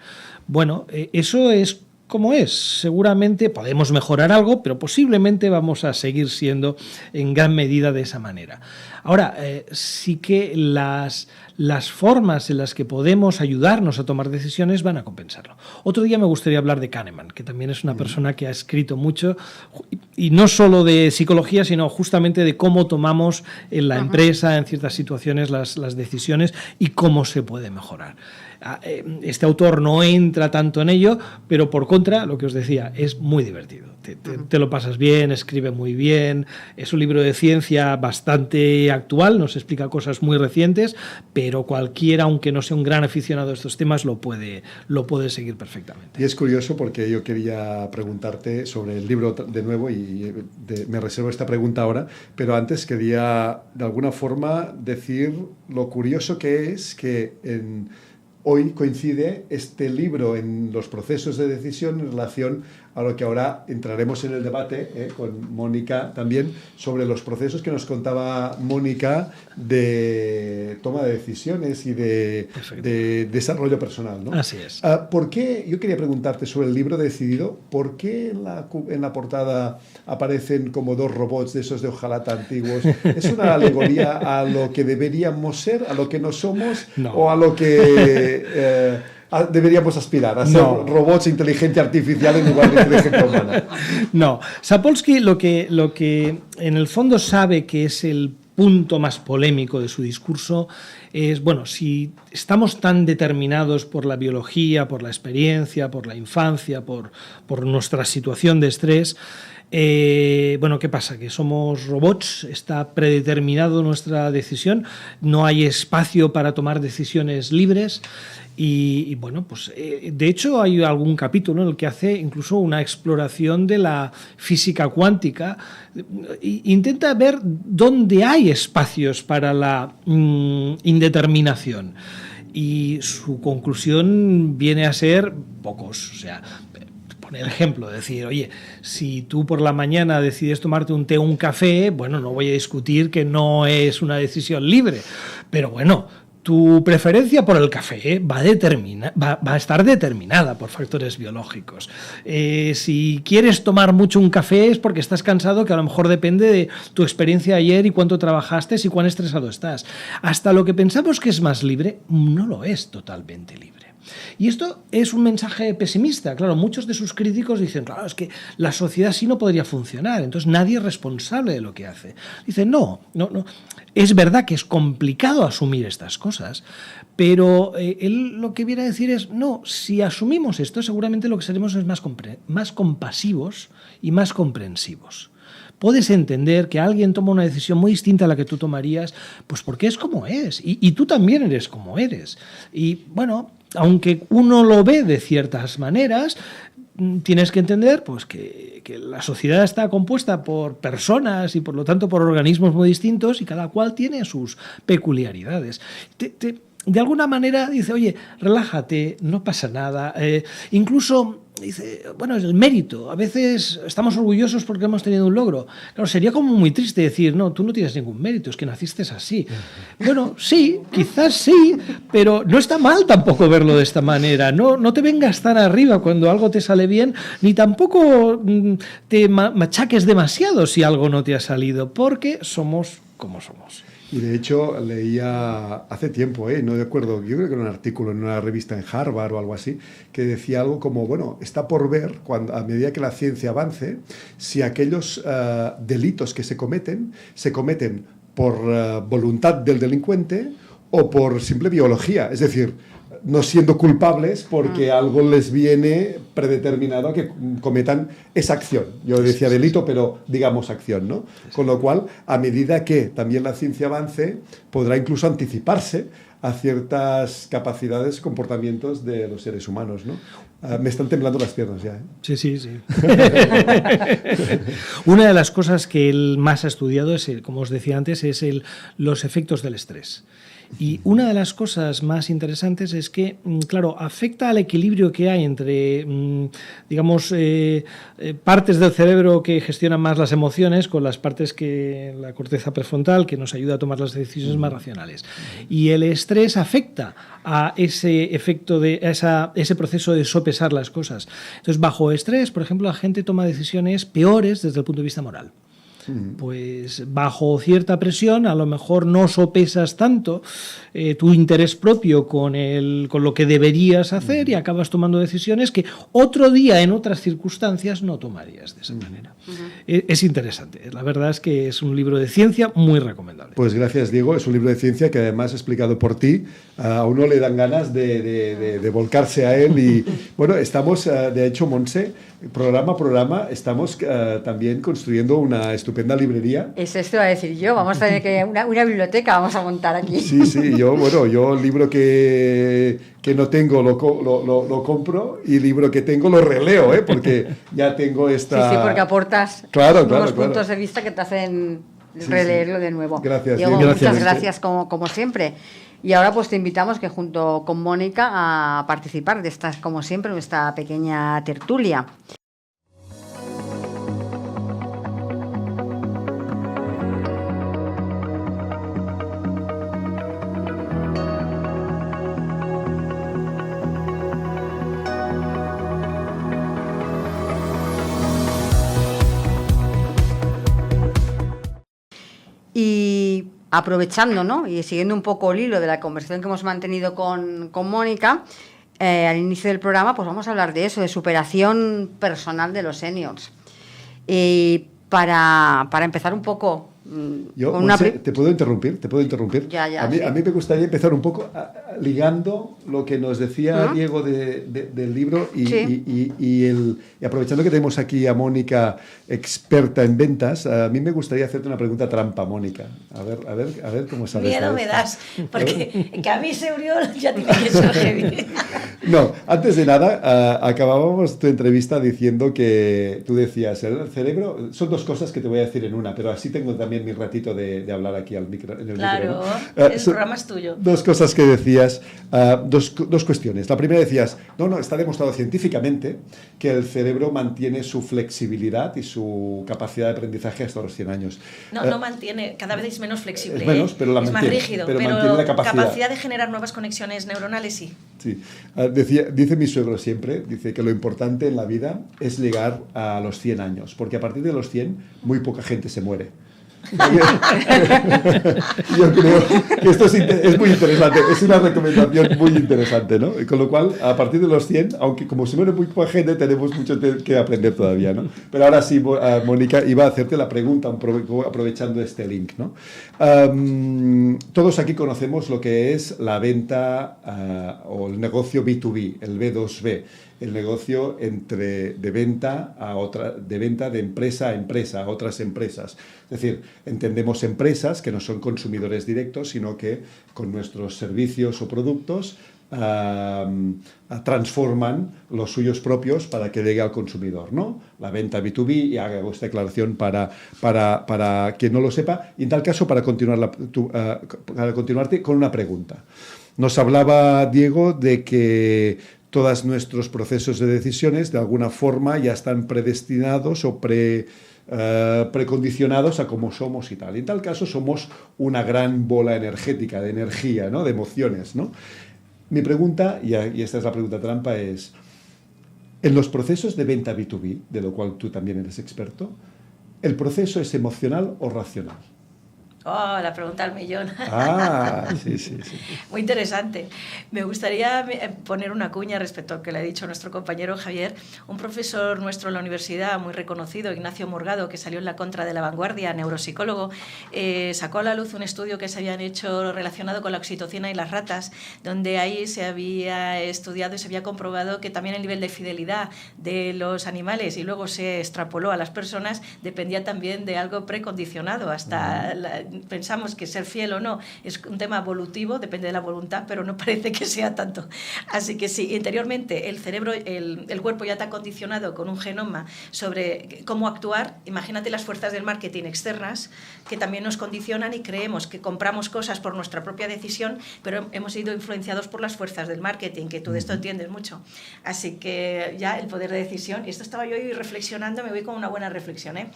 Bueno, eso es como es. Seguramente podemos mejorar algo, pero posiblemente vamos a seguir siendo en gran medida de esa manera. Ahora, sí que las formas en las que podemos ayudarnos a tomar decisiones van a compensarlo. Otro día me gustaría hablar de Kahneman, que también es una persona que ha escrito mucho, y no solo de psicología, sino justamente de cómo tomamos en la empresa, en ciertas situaciones, las decisiones y cómo se puede mejorar. Este autor no entra tanto en ello, pero por contra, lo que os decía, es muy divertido. Te lo pasas bien, escribe muy bien, es un libro de ciencia bastante actual, nos explica cosas muy recientes, pero cualquiera, aunque no sea un gran aficionado a estos temas, lo puede seguir perfectamente. Y es curioso porque yo quería preguntarte sobre el libro de nuevo y me reservo esta pregunta ahora, pero antes quería de alguna forma decir lo curioso que es que hoy coincide este libro en los procesos de decisión en relación a lo que ahora entraremos en el debate con Mónica también sobre los procesos que nos contaba Mónica de toma de decisiones y de desarrollo personal, ¿no? Así es. ¿Por qué? Yo quería preguntarte sobre el libro Decidido. ¿Por qué en la portada aparecen como dos robots de esos de hojalata antiguos? ¿Es una alegoría a lo que deberíamos ser, a lo que no somos, o a lo que deberíamos aspirar, a ser robots e inteligencia artificial en lugar de inteligencia humana? No. Sapolsky lo que en el fondo sabe que es el punto más polémico de su discurso es, bueno, si estamos tan determinados por la biología, por la experiencia, por la infancia, por nuestra situación de estrés, bueno, ¿qué pasa? Que somos robots, está predeterminado nuestra decisión, no hay espacio para tomar decisiones libres. Y bueno, pues de hecho hay algún capítulo en el que hace incluso una exploración de la física cuántica. Intenta ver dónde hay espacios para la indeterminación. Y su conclusión viene a ser pocos. O sea, poner ejemplo, decir, oye, si tú por la mañana decides tomarte un té o un café, bueno, no voy a discutir que no es una decisión libre. Pero bueno, tu preferencia por el café va a estar determinada por factores biológicos. Si quieres tomar mucho un café es porque estás cansado, que a lo mejor depende de tu experiencia ayer y cuánto trabajaste y cuán estresado estás. Hasta lo que pensamos que es más libre, no lo es totalmente libre. Y esto es un mensaje pesimista. Claro, muchos de sus críticos dicen, claro, es que la sociedad así no podría funcionar, entonces nadie es responsable de lo que hace. Dicen, no. Es verdad que es complicado asumir estas cosas, pero él lo que viene a decir es, no, si asumimos esto, seguramente lo que seremos es más compasivos y más comprensivos. Puedes entender que alguien toma una decisión muy distinta a la que tú tomarías, pues porque es como es, y tú también eres como eres. Y bueno, aunque uno lo ve de ciertas maneras, tienes que entender pues, que la sociedad está compuesta por personas y por lo tanto por organismos muy distintos y cada cual tiene sus peculiaridades. De alguna manera dice, oye, relájate, no pasa nada. Incluso dice, bueno, es el mérito. A veces estamos orgullosos porque hemos tenido un logro. Claro, sería como muy triste decir, no, tú no tienes ningún mérito, es que naciste así. Bueno, sí, quizás sí, pero no está mal tampoco verlo de esta manera. No te vengas tan arriba cuando algo te sale bien, ni tampoco te machaques demasiado si algo no te ha salido, porque somos como somos. Y de hecho leía hace tiempo, no de acuerdo, yo creo que era un artículo en una revista en Harvard o algo así, que decía algo como, bueno, está por ver, a medida que la ciencia avance, si aquellos delitos que se cometen por voluntad del delincuente o por simple biología. Es decir, no siendo culpables porque algo les viene predeterminado a que cometan esa acción. Yo decía delito, pero digamos acción, ¿no? Con lo cual, a medida que también la ciencia avance, podrá incluso anticiparse a ciertas capacidades, comportamientos de los seres humanos, ¿no? Me están temblando las piernas ya, ¿eh? Sí, sí, sí. Una de las cosas que él más ha estudiado es, como os decía antes, es los efectos del estrés. Y una de las cosas más interesantes es que, claro, afecta al equilibrio que hay entre, digamos, partes del cerebro que gestionan más las emociones con las partes que la corteza prefrontal, que nos ayuda a tomar las decisiones más racionales. Y el estrés afecta a ese efecto a ese proceso de sopesar las cosas. Entonces, bajo estrés, por ejemplo, la gente toma decisiones peores desde el punto de vista moral. Pues bajo cierta presión a lo mejor no sopesas tanto tu interés propio con lo que deberías hacer y acabas tomando decisiones que otro día en otras circunstancias no tomarías de esa manera. Es interesante, la verdad es que es un libro de ciencia muy recomendable. Pues gracias, Diego, es un libro de ciencia que además explicado por ti, a uno le dan ganas de volcarse a él y bueno, estamos, de hecho, Montse, programa a programa, estamos también construyendo una estupenda librería. Eso iba a decir yo, vamos a tener que una biblioteca vamos a montar aquí. Sí, yo el libro que no tengo lo compro y el libro que tengo lo releo, porque ya tengo esta... Sí, porque aportas nuevos puntos de vista que te hacen releerlo de nuevo. Gracias, Diego, gracias. muchas gracias como siempre. Y ahora pues te invitamos que junto con Mónica a participar de esta, como siempre, nuestra pequeña tertulia. Y aprovechando, ¿no?, y siguiendo un poco el hilo de la conversación que hemos mantenido con Mónica, al inicio del programa, pues vamos a hablar de eso, de superación personal de los seniors. Y para empezar un poco... Yo, Montse, ¿te puedo interrumpir? Ya, a mí me gustaría empezar un poco ligando lo que nos decía Diego del libro y aprovechando que tenemos aquí a Mónica, experta en ventas, a mí me gustaría hacerte una pregunta trampa, Mónica. A ver cómo sabes. Miedo me das, porque que a mí se Oriol ya tiene que ser heavy. No, antes de nada, acabábamos tu entrevista diciendo que tú decías, el cerebro, son dos cosas que te voy a decir en una, pero así tengo también mi ratito de hablar aquí en el micro. Claro, ¿no? el programa es tuyo. Dos cosas que decías, dos cuestiones. La primera decías, no, está demostrado científicamente que el cerebro mantiene su flexibilidad y su capacidad de aprendizaje hasta los 100 años. No mantiene, cada vez es menos flexible. Es menos, pero la es mantiene, más rígido, pero mantiene la capacidad de generar nuevas conexiones neuronales, sí. Sí. Dice mi suegro siempre, dice que lo importante en la vida es llegar a los 100 años, porque a partir de los 100 muy poca gente se muere. Yo creo que esto es muy interesante, es una recomendación muy interesante, ¿no? Y con lo cual, a partir de los 100, aunque como se muere muy poca gente, tenemos mucho que aprender todavía, ¿no? Pero ahora sí, Mónica, iba a hacerte la pregunta aprovechando este link, ¿no? Todos aquí conocemos lo que es la venta o el negocio B2B, el B2B, el negocio de venta de empresa a empresa, a otras empresas. Es decir, entendemos empresas que no son consumidores directos, sino que con nuestros servicios o productos transforman los suyos propios para que llegue al consumidor, ¿no? La venta B2B, y hago esta declaración para quien no lo sepa, y en tal caso para continuarte con una pregunta. Nos hablaba Diego de que todos nuestros procesos de decisiones de alguna forma ya están predestinados o precondicionados a cómo somos y tal. Y en tal caso somos una gran bola energética, de energía, ¿no? De emociones, ¿no? Mi pregunta, y esta es la pregunta trampa, es, en los procesos de venta B2B, de lo cual tú también eres experto, ¿el proceso es emocional o racional? Oh, la pregunta al millón. Sí. Muy interesante. Me gustaría poner una cuña respecto a lo que le ha dicho nuestro compañero Javier. Un profesor nuestro en la universidad, muy reconocido, Ignacio Morgado, que salió en la contra de La Vanguardia, neuropsicólogo, sacó a la luz un estudio que se habían hecho relacionado con la oxitocina y las ratas, donde ahí se había estudiado y se había comprobado que también el nivel de fidelidad de los animales, y luego se extrapoló a las personas, dependía también de algo precondicionado. Hasta pensamos que ser fiel o no es un tema evolutivo, depende de la voluntad, pero no parece que sea tanto. Así que sí, interiormente el cerebro, el cuerpo ya está condicionado con un genoma sobre cómo actuar. Imagínate las fuerzas del marketing externas que también nos condicionan y creemos que compramos cosas por nuestra propia decisión, pero hemos sido influenciados por las fuerzas del marketing, que tú de esto entiendes mucho. Así que ya el poder de decisión, y esto estaba yo hoy reflexionando, me voy con una buena reflexión, ¿eh?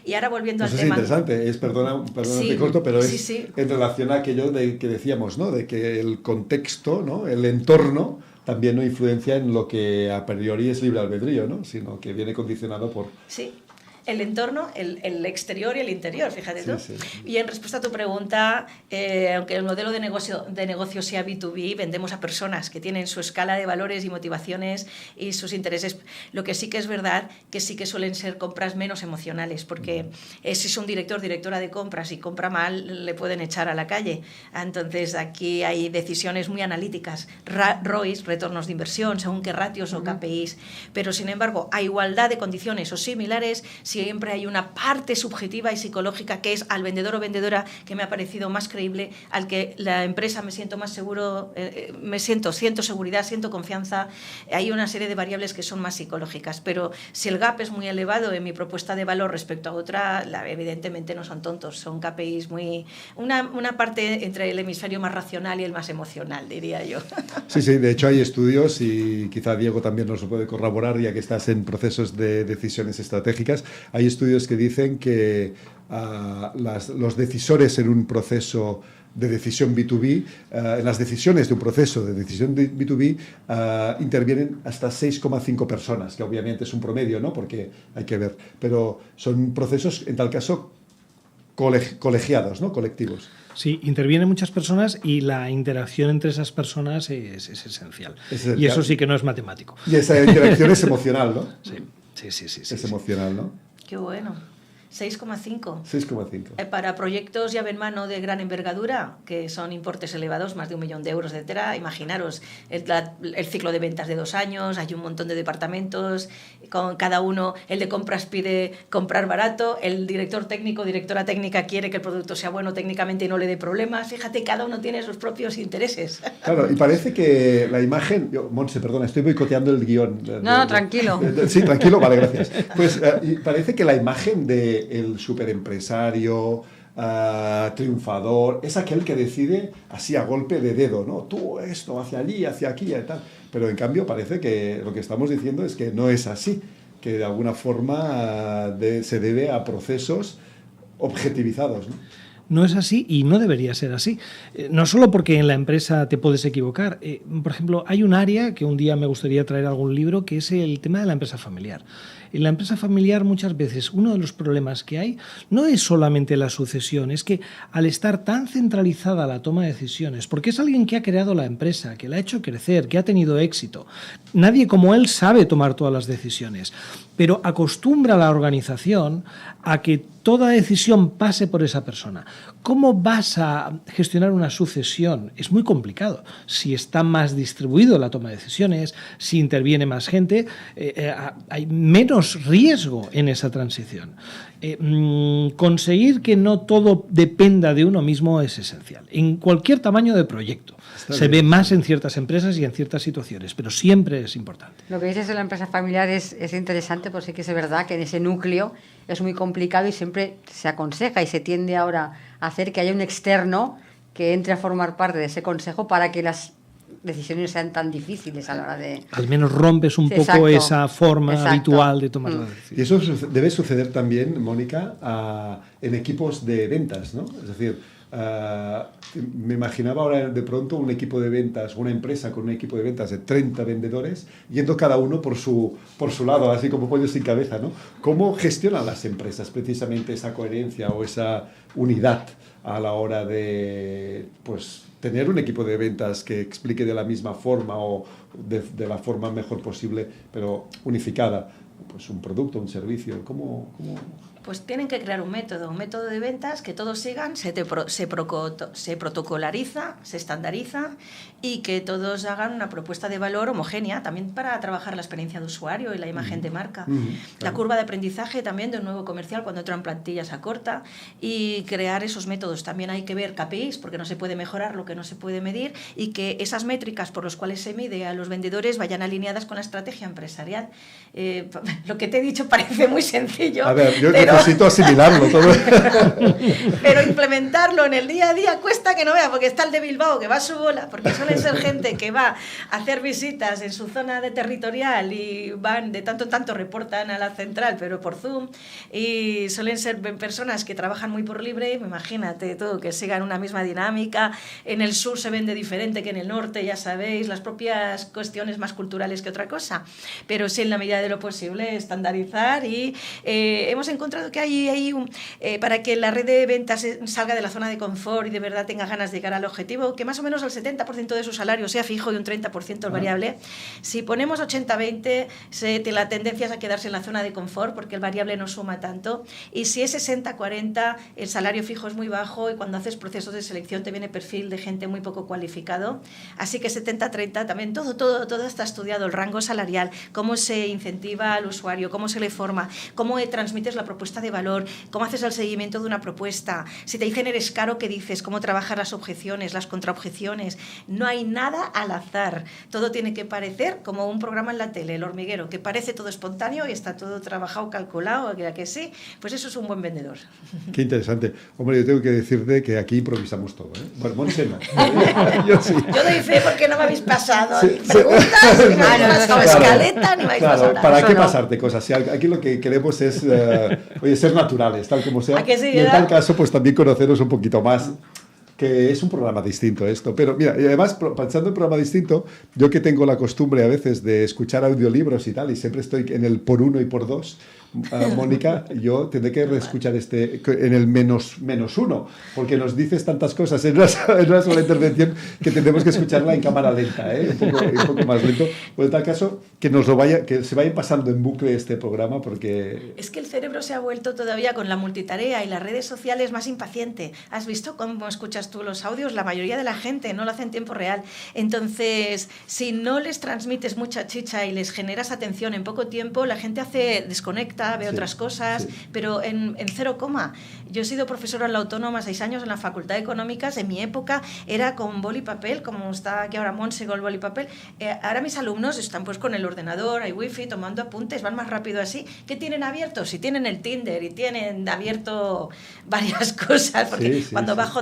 Y ahora volviendo al tema... Es interesante, perdona sí, te corto, pero es sí. En relación a aquello que decíamos, ¿no? De que el contexto, ¿no? El entorno también no influencia en lo que a priori es libre albedrío, ¿no? Sino que viene condicionado por... Sí. El entorno, el exterior y el interior, fíjate tú. Sí. Y en respuesta a tu pregunta, aunque el modelo de negocio sea B2B, vendemos a personas que tienen su escala de valores y motivaciones y sus intereses. Lo que sí que es verdad, que sí que suelen ser compras menos emocionales, porque si es un directora de compras y compra mal, le pueden echar a la calle. Entonces, aquí hay decisiones muy analíticas, ROIs, retornos de inversión, según qué ratios o KPIs. Pero, sin embargo, a igualdad de condiciones o similares, siempre hay una parte subjetiva y psicológica que es al vendedor o vendedora que me ha parecido más creíble, al que la empresa me siento más seguro, siento seguridad, siento confianza. Hay una serie de variables que son más psicológicas, pero si el gap es muy elevado en mi propuesta de valor respecto a otra, evidentemente no son tontos, son KPIs muy... Una parte entre el hemisferio más racional y el más emocional, diría yo. Sí, de hecho hay estudios, y quizá Diego también nos lo puede corroborar, ya que estás en procesos de decisiones estratégicas. Hay estudios que dicen que los decisores en un proceso de decisión B2B, en las decisiones de un proceso de decisión de B2B, intervienen hasta 6,5 personas, que obviamente es un promedio, ¿no? Porque hay que ver, pero son procesos, en tal caso, colegiados, ¿no? Colectivos. Sí, intervienen muchas personas y la interacción entre esas personas es esencial. Y eso sí que no es matemático. Y esa interacción es emocional, ¿no? Sí. Es emocional, ¿no? Qué bueno. 6,5. 6,5. Para proyectos llave en mano de gran envergadura, que son importes elevados, más de 1 millón de euros, etcétera, imaginaros el ciclo de ventas de 2 años, hay un montón de departamentos, con cada uno, el de compras pide comprar barato, el director técnico, directora técnica quiere que el producto sea bueno técnicamente y no le dé problemas. Fíjate, cada uno tiene sus propios intereses. Claro, y parece que la imagen... Montse, perdona, estoy boicoteando el guión. No, tranquilo. Sí, tranquilo, vale, gracias. Pues parece que la imagen de el superempresario triunfador es aquel que decide así a golpe de dedo, ¿no? Tú esto, hacia allí, hacia aquí y tal. Pero en cambio parece que lo que estamos diciendo es que no es así, que de alguna forma se debe a procesos objetivizados, ¿no? No es así y no debería ser así. No solo porque en la empresa te puedes equivocar. Por ejemplo, hay un área que un día me gustaría traer algún libro, que es el tema de la empresa familiar. En la empresa familiar muchas veces uno de los problemas que hay no es solamente la sucesión, es que al estar tan centralizada la toma de decisiones, porque es alguien que ha creado la empresa, que la ha hecho crecer, que ha tenido éxito, nadie como él sabe tomar todas las decisiones, pero acostumbra a la organización a que toda decisión pase por esa persona. ¿Cómo vas a gestionar una sucesión? Es muy complicado. Si está más distribuido la toma de decisiones, si interviene más gente, hay menos riesgo en esa transición. Conseguir que no todo dependa de uno mismo es esencial, en cualquier tamaño de proyecto. Se ve más en ciertas empresas y en ciertas situaciones, pero siempre es importante. Lo que dices de la empresa familiar es interesante, porque sí que es verdad que en ese núcleo es muy complicado y siempre se aconseja y se tiende ahora a hacer que haya un externo que entre a formar parte de ese consejo para que las decisiones sean tan difíciles a la hora de... Al menos rompes un poco esa forma habitual de tomar la decisión. Y eso debe suceder también, Mónica, en equipos de ventas, ¿no? Es decir, Me imaginaba ahora de pronto un equipo de ventas, una empresa con un equipo de ventas de 30 vendedores, yendo cada uno por su lado, así como pollos sin cabeza, ¿no? ¿Cómo gestionan las empresas precisamente esa coherencia o esa unidad a la hora de, pues, tener un equipo de ventas que explique de la misma forma o de la forma mejor posible, pero unificada, pues un producto, un servicio? ¿Cómo? Pues tienen que crear un método de ventas que todos sigan, se protocolariza, se estandariza y que todos hagan una propuesta de valor homogénea, también para trabajar la experiencia de usuario y la imagen de marca. La curva de aprendizaje también de un nuevo comercial cuando entra en plantilla se acorta, y crear esos métodos. También hay que ver KPIs, porque no se puede mejorar lo que no se puede medir, y que esas métricas por las cuales se mide a los vendedores vayan alineadas con la estrategia empresarial. Lo que te he dicho parece muy sencillo. A ver, yo necesito asimilarlo todo. Pero implementarlo en el día a día cuesta que no vea, porque está el de Bilbao que va a su bola, porque suelen ser gente que va a hacer visitas en su zona de territorial y van de tanto en tanto, reportan a la central, pero por Zoom, y suelen ser personas que trabajan muy por libre. Imagínate tú, que sigan una misma dinámica. En el sur se vende diferente que en el norte, ya sabéis, las propias cuestiones más culturales que otra cosa, pero sí, en la medida de lo posible, estandarizar. Y hemos encontrado que hay para que la red de ventas salga de la zona de confort y de verdad tenga ganas de llegar al objetivo, que más o menos el 70% de su salario sea fijo y un 30% el variable. Si ponemos 80-20, la tendencia es a quedarse en la zona de confort, porque el variable no suma tanto. Y si es 60-40, el salario fijo es muy bajo, y cuando haces procesos de selección te viene perfil de gente muy poco cualificado. Así que 70-30 también, todo está estudiado, el rango salarial, cómo se incentiva al usuario, cómo se le forma, cómo transmites la propuesta de valor, cómo haces el seguimiento de una propuesta. Si te dicen eres caro, ¿qué dices? Cómo trabajar las objeciones, las contraobjeciones. No hay nada al azar. Todo tiene que parecer como un programa en la tele, El Hormiguero, que parece todo espontáneo y está todo trabajado, calculado, que sí. Pues eso es un buen vendedor. Qué interesante. Hombre, yo tengo que decirte que aquí improvisamos todo, ¿eh? Bueno, Montse no. Yo sí. Yo doy fe porque no me habéis pasado Sí, preguntas, ni me habéis Claro, pasado claro. escaleta, ni me habéis pasado nada. ¿Para Eso qué no. pasarte cosas? Si aquí lo que queremos es ser naturales, tal como sea. ¿A que sí, y en verdad? tal caso, pues también conoceros un poquito más. Que es un programa distinto esto. Pero mira, y además, pensando en programa distinto, yo que tengo la costumbre a veces de escuchar audiolibros y tal, y siempre estoy en el por 1 y por 2, Mónica, yo tendré que reescuchar en el menos 1, porque nos dices tantas cosas en una sola intervención que tendremos que escucharla en cámara lenta, un poco más lento. Pues en tal caso, que se vaya pasando en bucle este programa, porque... Es que el cerebro se ha vuelto todavía, con la multitarea y las redes sociales, más impaciente. ¿Has visto cómo escuchas tú los audios? La mayoría de la gente no lo hace en tiempo real. Entonces, si no les transmites mucha chicha y les generas atención en poco tiempo, la gente desconecta, ve otras cosas, pero en 0, yo he sido profesora en la Autónoma 6 años en la Facultad de Económicas. En mi época era con boli y papel, como está aquí ahora Montse con el boli y papel. Ahora mis alumnos están pues con el ordenador, hay wifi, tomando apuntes, van más rápido así. ¿Qué tienen abierto? Si tienen el Tinder y tienen abierto varias cosas, porque cuando bajaba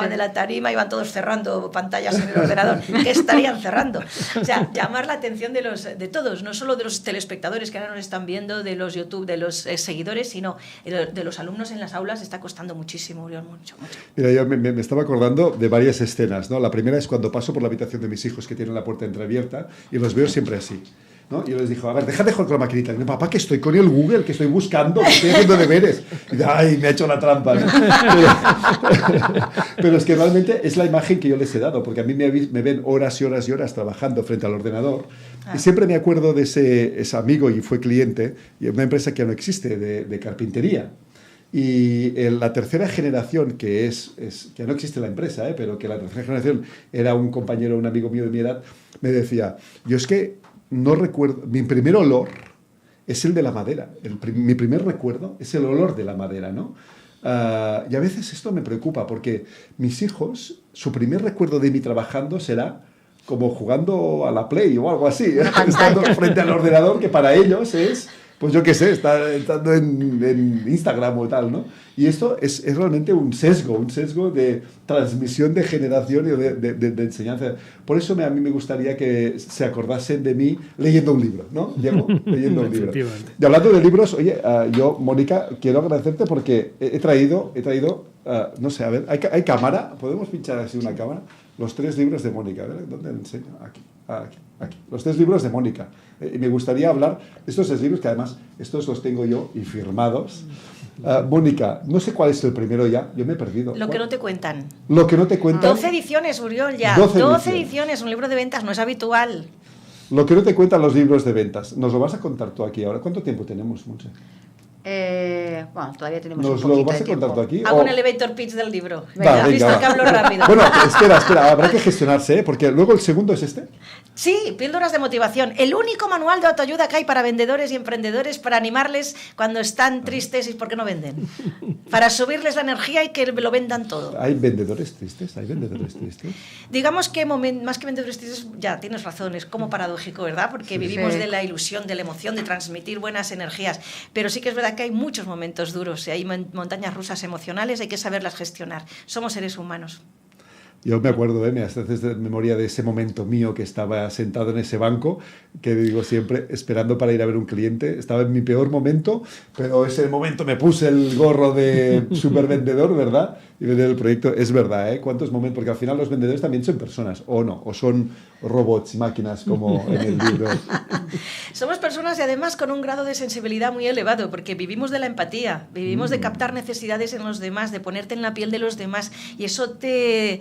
de la tarima iban todos cerrando pantallas en el ordenador. ¿Qué estarían cerrando? O sea, llamar la atención de todos, no solo de los telespectadores que ahora nos están viendo, de los YouTube, de los seguidores, sino de los alumnos en las aulas. Está costando muchísimo, mucho. Mira, yo me estaba acordando de varias escenas, ¿no? La primera es cuando paso por la habitación de mis hijos, que tienen la puerta entreabierta, y los veo siempre así, ¿no? Y yo les digo, a ver, deja de jugar con la maquinita. Y digo, papá, que estoy con el Google, que estoy buscando, que estoy haciendo deberes. Y digo, ay, me ha hecho la trampa, ¿no? Pero es que realmente es la imagen que yo les he dado, porque a mí me ven horas y horas y horas trabajando frente al ordenador. Y siempre me acuerdo de ese amigo, y fue cliente, y una empresa que ya no existe, de carpintería. Y la tercera generación, que no existe la empresa, pero que la tercera generación era un compañero, un amigo mío de mi edad, me decía, yo es que no recuerdo, mi primer olor es el de la madera, mi primer recuerdo es el olor de la madera, ¿no? Y a veces esto me preocupa, porque mis hijos, su primer recuerdo de mí trabajando será como jugando a la Play o algo así, estando frente al ordenador, que para ellos es... Pues yo qué sé, estando en Instagram o tal, ¿no? Y esto es realmente un sesgo de transmisión de generación y de enseñanza. Por eso a mí me gustaría que se acordasen de mí leyendo un libro, ¿no, Diego? Leyendo un libro. Y hablando de libros, oye, yo, Mónica, quiero agradecerte porque he traído no sé, a ver, ¿hay cámara? ¿Podemos pinchar así una cámara? Los 3 libros de Mónica, a ver, ¿dónde le enseño? Aquí. Los 3 libros de Mónica. Y me gustaría hablar, estos 3 libros que además, estos los tengo yo y firmados. Mónica, no sé cuál es el primero ya, yo me he perdido. Lo que no te cuentan. Lo que no te cuentan. 12 ediciones, Uriol, ya. 12 ediciones, un libro de ventas, no es habitual. Lo que no te cuentan los libros de ventas. ¿Nos lo vas a contar tú aquí ahora? ¿Cuánto tiempo tenemos, Monse? Bueno, todavía tenemos ¿Nos un poquito lo vas a de contar tiempo. tú aquí? Hago un elevator pitch del libro. Venga, ¿Has visto que hablo rápido? Bueno, espera, habrá que gestionarse, ¿eh? Porque luego el segundo es este. Sí, Píldoras de Motivación. El único manual de autoayuda que hay para vendedores y emprendedores para animarles cuando están tristes y porque no venden. Para subirles la energía y que lo vendan todo. ¿Hay vendedores tristes? Digamos que más que vendedores tristes, ya tienes razón, es como paradójico, ¿verdad? Porque vivimos de la ilusión, de la emoción, de transmitir buenas energías. Pero sí que es verdad que hay muchos momentos duros, hay montañas rusas emocionales, hay que saberlas gestionar. Somos seres humanos. Yo me acuerdo, me haces de memoria de ese momento mío que estaba sentado en ese banco, que digo siempre, esperando para ir a ver un cliente. Estaba en mi peor momento, pero ese momento me puse el gorro de supervendedor, ¿verdad? Y vender el proyecto. Es verdad, ¿eh? ¿Cuántos momentos? Porque al final los vendedores también son personas, o no, o son robots, máquinas, como en el libro. Somos personas y además con un grado de sensibilidad muy elevado, porque vivimos de la empatía, vivimos de captar necesidades en los demás, de ponerte en la piel de los demás, y eso te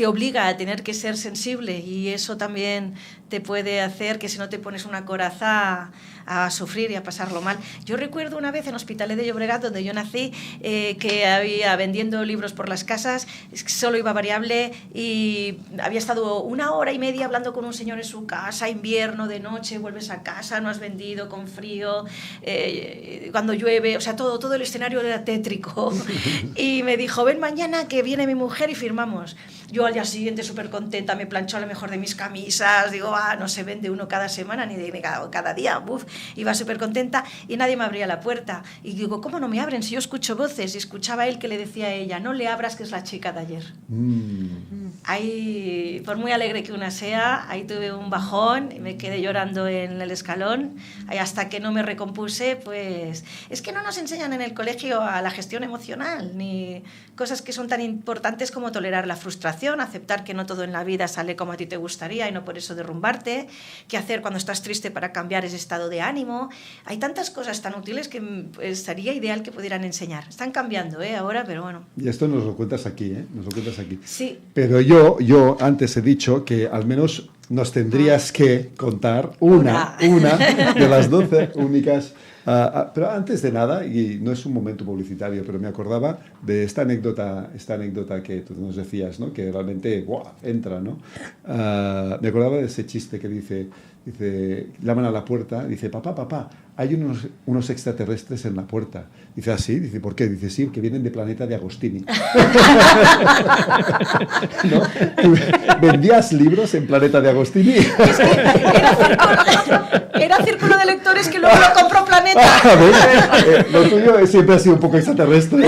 obliga a tener que ser sensible, y eso también te puede hacer que si no te pones una coraza a sufrir y a pasarlo mal. Yo recuerdo una vez en Hospitalet de Llobregat, donde yo nací, que había vendiendo libros por las casas, solo iba variable, y había estado 1 hora y media hablando con un señor en su casa, invierno, de noche, vuelves a casa, no has vendido, con frío, cuando llueve, o sea, todo el escenario era tétrico. Y me dijo, ven mañana que viene mi mujer y firmamos. Yo al día siguiente súper contenta, me planchó a lo mejor de mis camisas, digo, no se vende uno cada semana ni de cada día, iba súper contenta y nadie me abría la puerta. Y digo, ¿cómo no me abren si yo escucho voces? Y escuchaba él que le decía a ella, no le abras que es la chica de ayer. Ahí, por muy alegre que una sea, ahí tuve un bajón y me quedé llorando en el escalón, ahí hasta que no me recompuse. Pues es que no nos enseñan en el colegio a la gestión emocional, ni cosas que son tan importantes como tolerar la frustración, aceptar que no todo en la vida sale como a ti te gustaría y no por eso derrumbarte, qué hacer cuando estás triste para cambiar ese estado de ánimo. Hay tantas cosas tan útiles que sería ideal que pudieran enseñar. Están cambiando ahora, pero bueno. Y esto nos lo cuentas aquí, Nos lo cuentas aquí. Sí. Pero yo antes he dicho que al menos nos tendrías que contar una de las 12 únicas. Pero antes de nada, y no es un momento publicitario, pero me acordaba de esta anécdota que tú nos decías, ¿no? Que realmente entra, ¿no? Me acordaba de ese chiste que dice, llaman a la puerta, dice, papá, hay unos extraterrestres en la puerta. Dice, ¿ah, sí? Dice, ¿por qué? Dice, sí, que vienen de Planeta de Agostini. ¿No? ¿Vendías libros en Planeta de Agostini? Es que era círculo de lectores que luego lo compró Planeta. Lo tuyo siempre ha sido un poco extraterrestre, ¿no?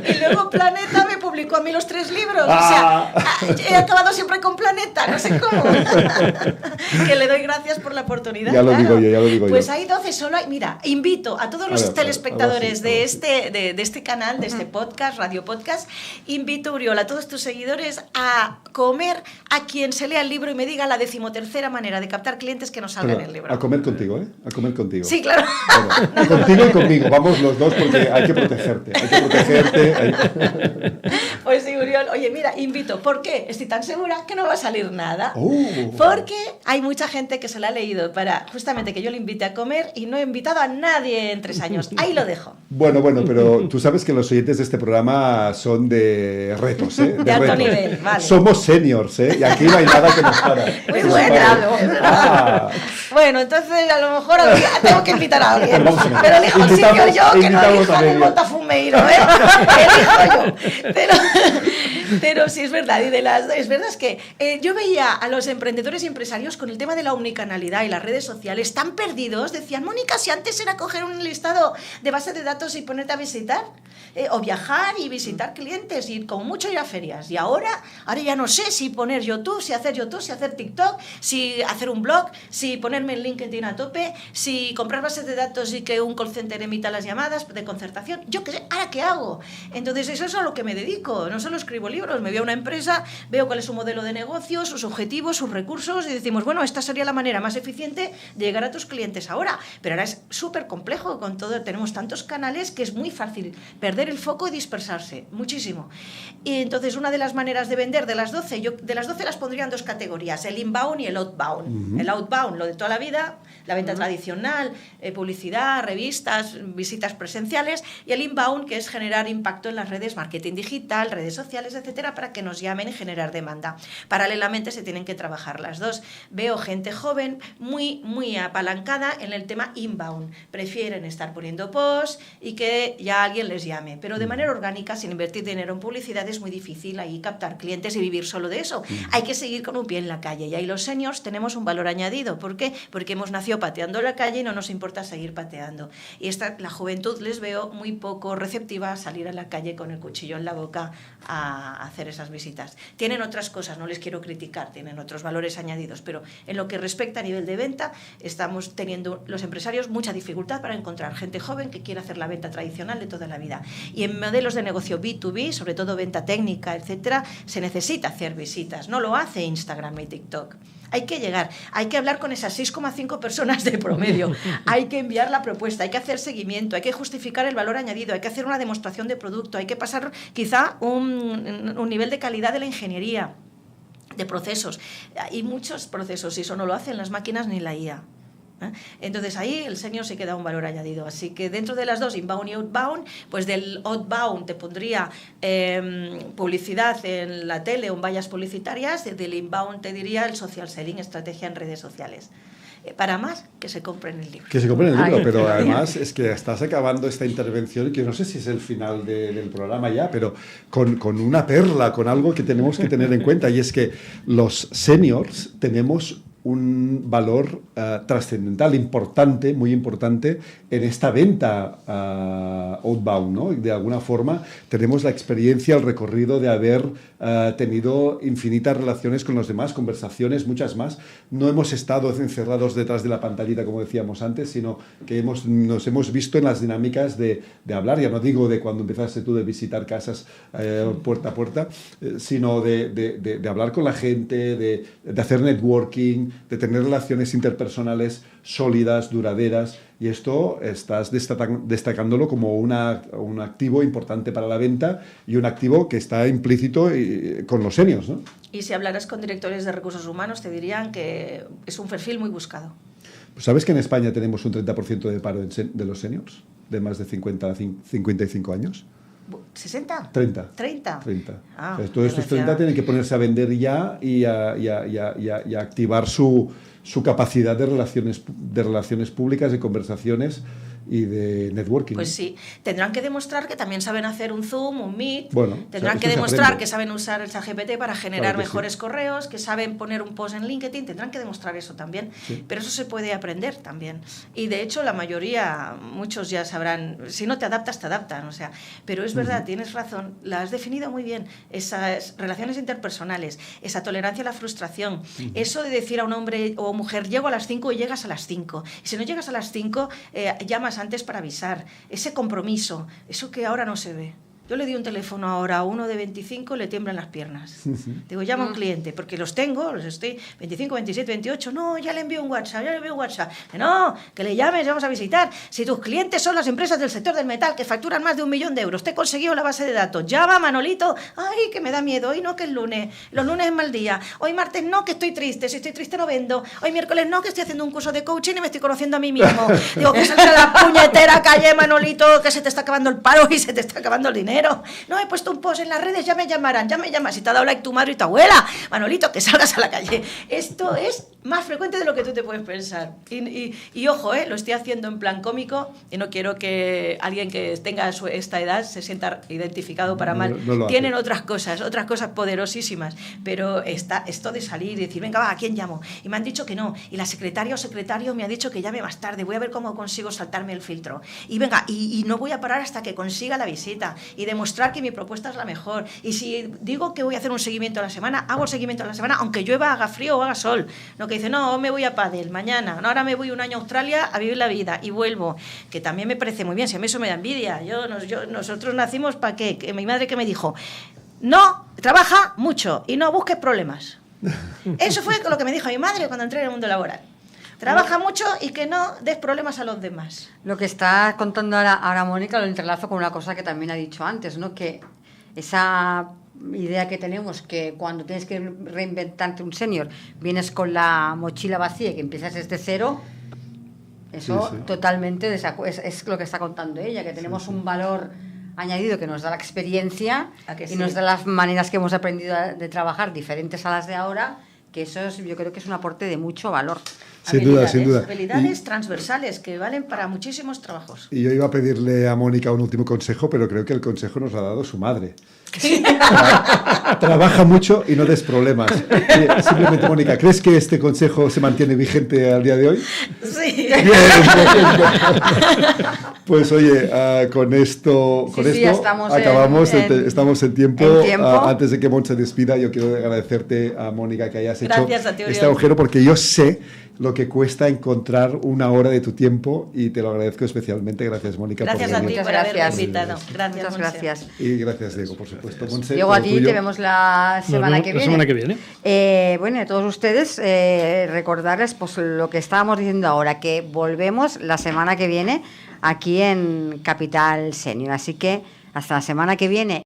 Y luego Planeta me publicó a mí los 3 libros. O sea, he acabado siempre con Planeta, no sé cómo. Que le doy gracias por la oportunidad. Ya lo digo yo. Pues hay 12, solo hay. Mira, invito a todos los telespectadores de este canal, de este podcast, Radio Podcast, invito, Uriol, a todos tus seguidores a comer a quien se lea el libro y me diga la 13ª manera de captar clientes que nos salga en el libro. A comer contigo, A comer contigo. Sí, claro. Bueno, contigo y conmigo, vamos los dos porque hay que protegerte. Pues sí, Uriol. Oye, mira, invito. ¿Por qué? Estoy tan segura que no va a salir nada. Porque hay mucha gente que se la ha leído para justamente que yo le invite a comer y no he invitado a nadie en 3 años. Ahí lo dejo. Bueno, pero tú sabes que los oyentes de este programa son de retos, De alto nivel, vale. Somos seniors, y aquí no hay nada que nos para. Muy buena. Bueno, entonces a lo mejor tengo que invitar a alguien. Pero elijo el sitio yo, que no elijo un Botafumeiro, elijo yo. Pero sí es verdad, es verdad es que yo veía a los emprendedores y empresarios con el tema de la omnicanalidad y las redes sociales tan perdidos, decían, Mónica, si antes era coger un listado de base de datos y ponerte a visitar, o viajar y visitar clientes, y como mucho ir a ferias, y ahora ya no sé si poner YouTube, si hacer TikTok, si hacer un blog, si ponerme en LinkedIn a tope, si comprar bases de datos y que un call center emita las llamadas de concertación, yo qué sé, ¿ahora qué hago? Entonces eso es a lo que me dedico, no solo escribo libros, me voy a una empresa, veo cuál es su modelo de negocio, sus objetivos, sus recursos, y decimos, bueno, esta sería la manera más eficiente de llegar a tus clientes ahora, pero ahora es súper complejo con todo, tenemos tantos canales que es muy fácil perder el foco y dispersarse, muchísimo. Y entonces una de las maneras de vender de las 12, yo de las 12 las pondría en dos categorías, el inbound y el outbound. El outbound, lo de toda la vida, la venta tradicional, publicidad, revistas, visitas presenciales, y el inbound, que es generar impacto en las redes, marketing digital, redes sociales, etcétera, para que nos llamen y generar demanda. Paralelamente se tienen que trabajar las dos. Veo gente joven muy apalancada en el tema inbound. Prefieren estar poniendo posts y que ya alguien les llame, pero de manera orgánica, sin invertir dinero en publicidad, es muy difícil ahí captar clientes y vivir solo de eso. Hay que seguir con un pie en la calle, y ahí los seniors tenemos un valor añadido. ¿Por qué? Porque hemos nacido pateando la calle y no nos importa seguir pateando. Y la juventud les veo muy poco receptiva a salir a la calle con el cuchillo en la boca a hacer esas visitas. Tienen otras cosas, no les quiero criticar, tienen otros valores añadidos, pero en lo que respecta a nivel de venta, estamos teniendo los empresarios mucha dificultad para encontrar gente joven que quiera hacer la venta tradicional de toda la vida. Y en modelos de negocio B2B, sobre todo venta técnica, etcétera, se necesita hacer visitas. No lo hace Instagram y TikTok. Hay que llegar, hay que hablar con esas 6,5 personas de promedio, hay que enviar la propuesta, hay que hacer seguimiento, hay que justificar el valor añadido, hay que hacer una demostración de producto, hay que pasar quizá un nivel de calidad de la ingeniería, de procesos. Hay muchos procesos y eso no lo hacen las máquinas ni la IA. Entonces ahí el senior se queda un valor añadido. Así que dentro de las dos, inbound y outbound, pues del outbound te pondría publicidad en la tele o en vallas publicitarias, y del inbound te diría el social selling, estrategia en redes sociales. Para más, que se compren el libro. Que se compren el libro, pero además es que estás acabando esta intervención, que no sé si es el final del programa ya, pero con una perla, con algo que tenemos que tener en cuenta, y es que los seniors tenemos un valor trascendental, importante, muy importante en esta venta outbound, ¿no? De alguna forma tenemos la experiencia, el recorrido de haber tenido infinitas relaciones con los demás, conversaciones, muchas más. No hemos estado encerrados detrás de la pantallita, como decíamos antes, sino que nos hemos visto en las dinámicas de hablar, ya no digo de cuando empezaste tú de visitar casas puerta a puerta, sino de hablar con la gente, de hacer networking, de tener relaciones interpersonales sólidas, duraderas, y esto estás destacándolo como un activo importante para la venta y un activo que está implícito con los seniors, ¿no? Y si hablaras con directores de recursos humanos te dirían que es un perfil muy buscado. Pues ¿sabes que en España tenemos un 30% de paro de los seniors, de más de 50 a 55 años? ¿60? 30. 30. Ah, todos estos 30 tienen que ponerse a vender ya y a activar su capacidad de relaciones públicas, de conversaciones y de networking. Pues sí, tendrán que demostrar que también saben hacer un Zoom, un Meet, tendrán que demostrar que saben usar el ChatGPT para generar mejores correos, que saben poner un post en LinkedIn, tendrán que demostrar eso también, pero eso se puede aprender también. Y de hecho la mayoría, muchos ya sabrán, si no te adaptas, te adaptan, o sea, pero es verdad, tienes razón, la has definido muy bien, esas relaciones interpersonales, esa tolerancia a la frustración, eso de decir a un hombre o mujer, llego a las 5 y llegas a las 5, y si no llegas a las 5, llamas antes para avisar, ese compromiso, eso que ahora no se ve. Yo le di un teléfono ahora a uno de 25, le tiemblan las piernas. Digo, llama a un cliente, porque los tengo, los estoy 25, 27, 28, no, ya le envío un WhatsApp, No, que le llames, vamos a visitar. Si tus clientes son las empresas del sector del metal que facturan más de 1 millón de euros, te he conseguido la base de datos, llama Manolito, ay, que me da miedo, hoy no, que es lunes, los lunes es mal día, hoy martes no, que estoy triste, si estoy triste no vendo, hoy miércoles no, que estoy haciendo un curso de coaching y me estoy conociendo a mí mismo. Digo, que salga la puñetera calle, Manolito, que se te está acabando el paro y se te está acabando el dinero. No, he puesto un post en las redes, ya me llamarán, si te ha dado like tu madre y tu abuela, Manolito, que salgas a la calle. Esto es más frecuente de lo que tú te puedes pensar. Y ojo, lo estoy haciendo en plan cómico y no quiero que alguien que tenga esta edad se sienta identificado para mal. Tienen otras cosas poderosísimas, pero esto de salir y decir, venga, va, ¿a quién llamo? Y me han dicho que no, y la secretaria o secretario me ha dicho que llame más tarde, voy a ver cómo consigo saltarme el filtro. Y venga, y no voy a parar hasta que consiga la visita y demostrar que mi propuesta es la mejor. Y si digo que voy a hacer un seguimiento a la semana, hago el seguimiento a la semana, aunque llueva, haga frío o haga sol. No que dice, no, me voy a pádel mañana, no, ahora me voy un año a Australia a vivir la vida y vuelvo, que también me parece muy bien, si a mí eso me da envidia. Nosotros nacimos para qué, que mi madre que me dijo, no, trabaja mucho y no busques problemas. Eso fue lo que me dijo mi madre cuando entré en el mundo laboral. Trabaja mucho y que no des problemas a los demás. Lo que está contando ahora Mónica lo entrelazo con una cosa que también ha dicho antes, ¿no? Que esa idea que tenemos que cuando tienes que reinventarte un senior vienes con la mochila vacía y que empiezas desde cero, eso sí. Totalmente es lo que está contando ella, que tenemos un valor añadido que nos da la experiencia y nos da las maneras que hemos aprendido de trabajar diferentes a las de ahora, que eso yo creo que es un aporte de mucho valor. Sin duda. Habilidades transversales que valen para muchísimos trabajos. Y yo iba a pedirle a Mónica un último consejo, pero creo que el consejo nos lo ha dado su madre. Trabaja mucho y no des problemas. Simplemente, Mónica, ¿crees que este consejo se mantiene vigente al día de hoy? Sí. Bien. Pues oye, con esto acabamos, estamos en tiempo. Antes de que Mon se despida, yo quiero agradecerte a Mónica que hayas hecho este agujero, porque yo sé lo que cuesta encontrar una hora de tu tiempo y te lo agradezco especialmente. Gracias, Mónica. Gracias a ti por haberme invitado. Muchas gracias. Y gracias, Diego, por supuesto. Monse, Diego, a ti te vemos la semana que viene. La semana que viene. Bueno, a todos ustedes recordarles pues lo que estábamos diciendo ahora, que volvemos la semana que viene aquí en Capital Senior. Así que hasta la semana que viene.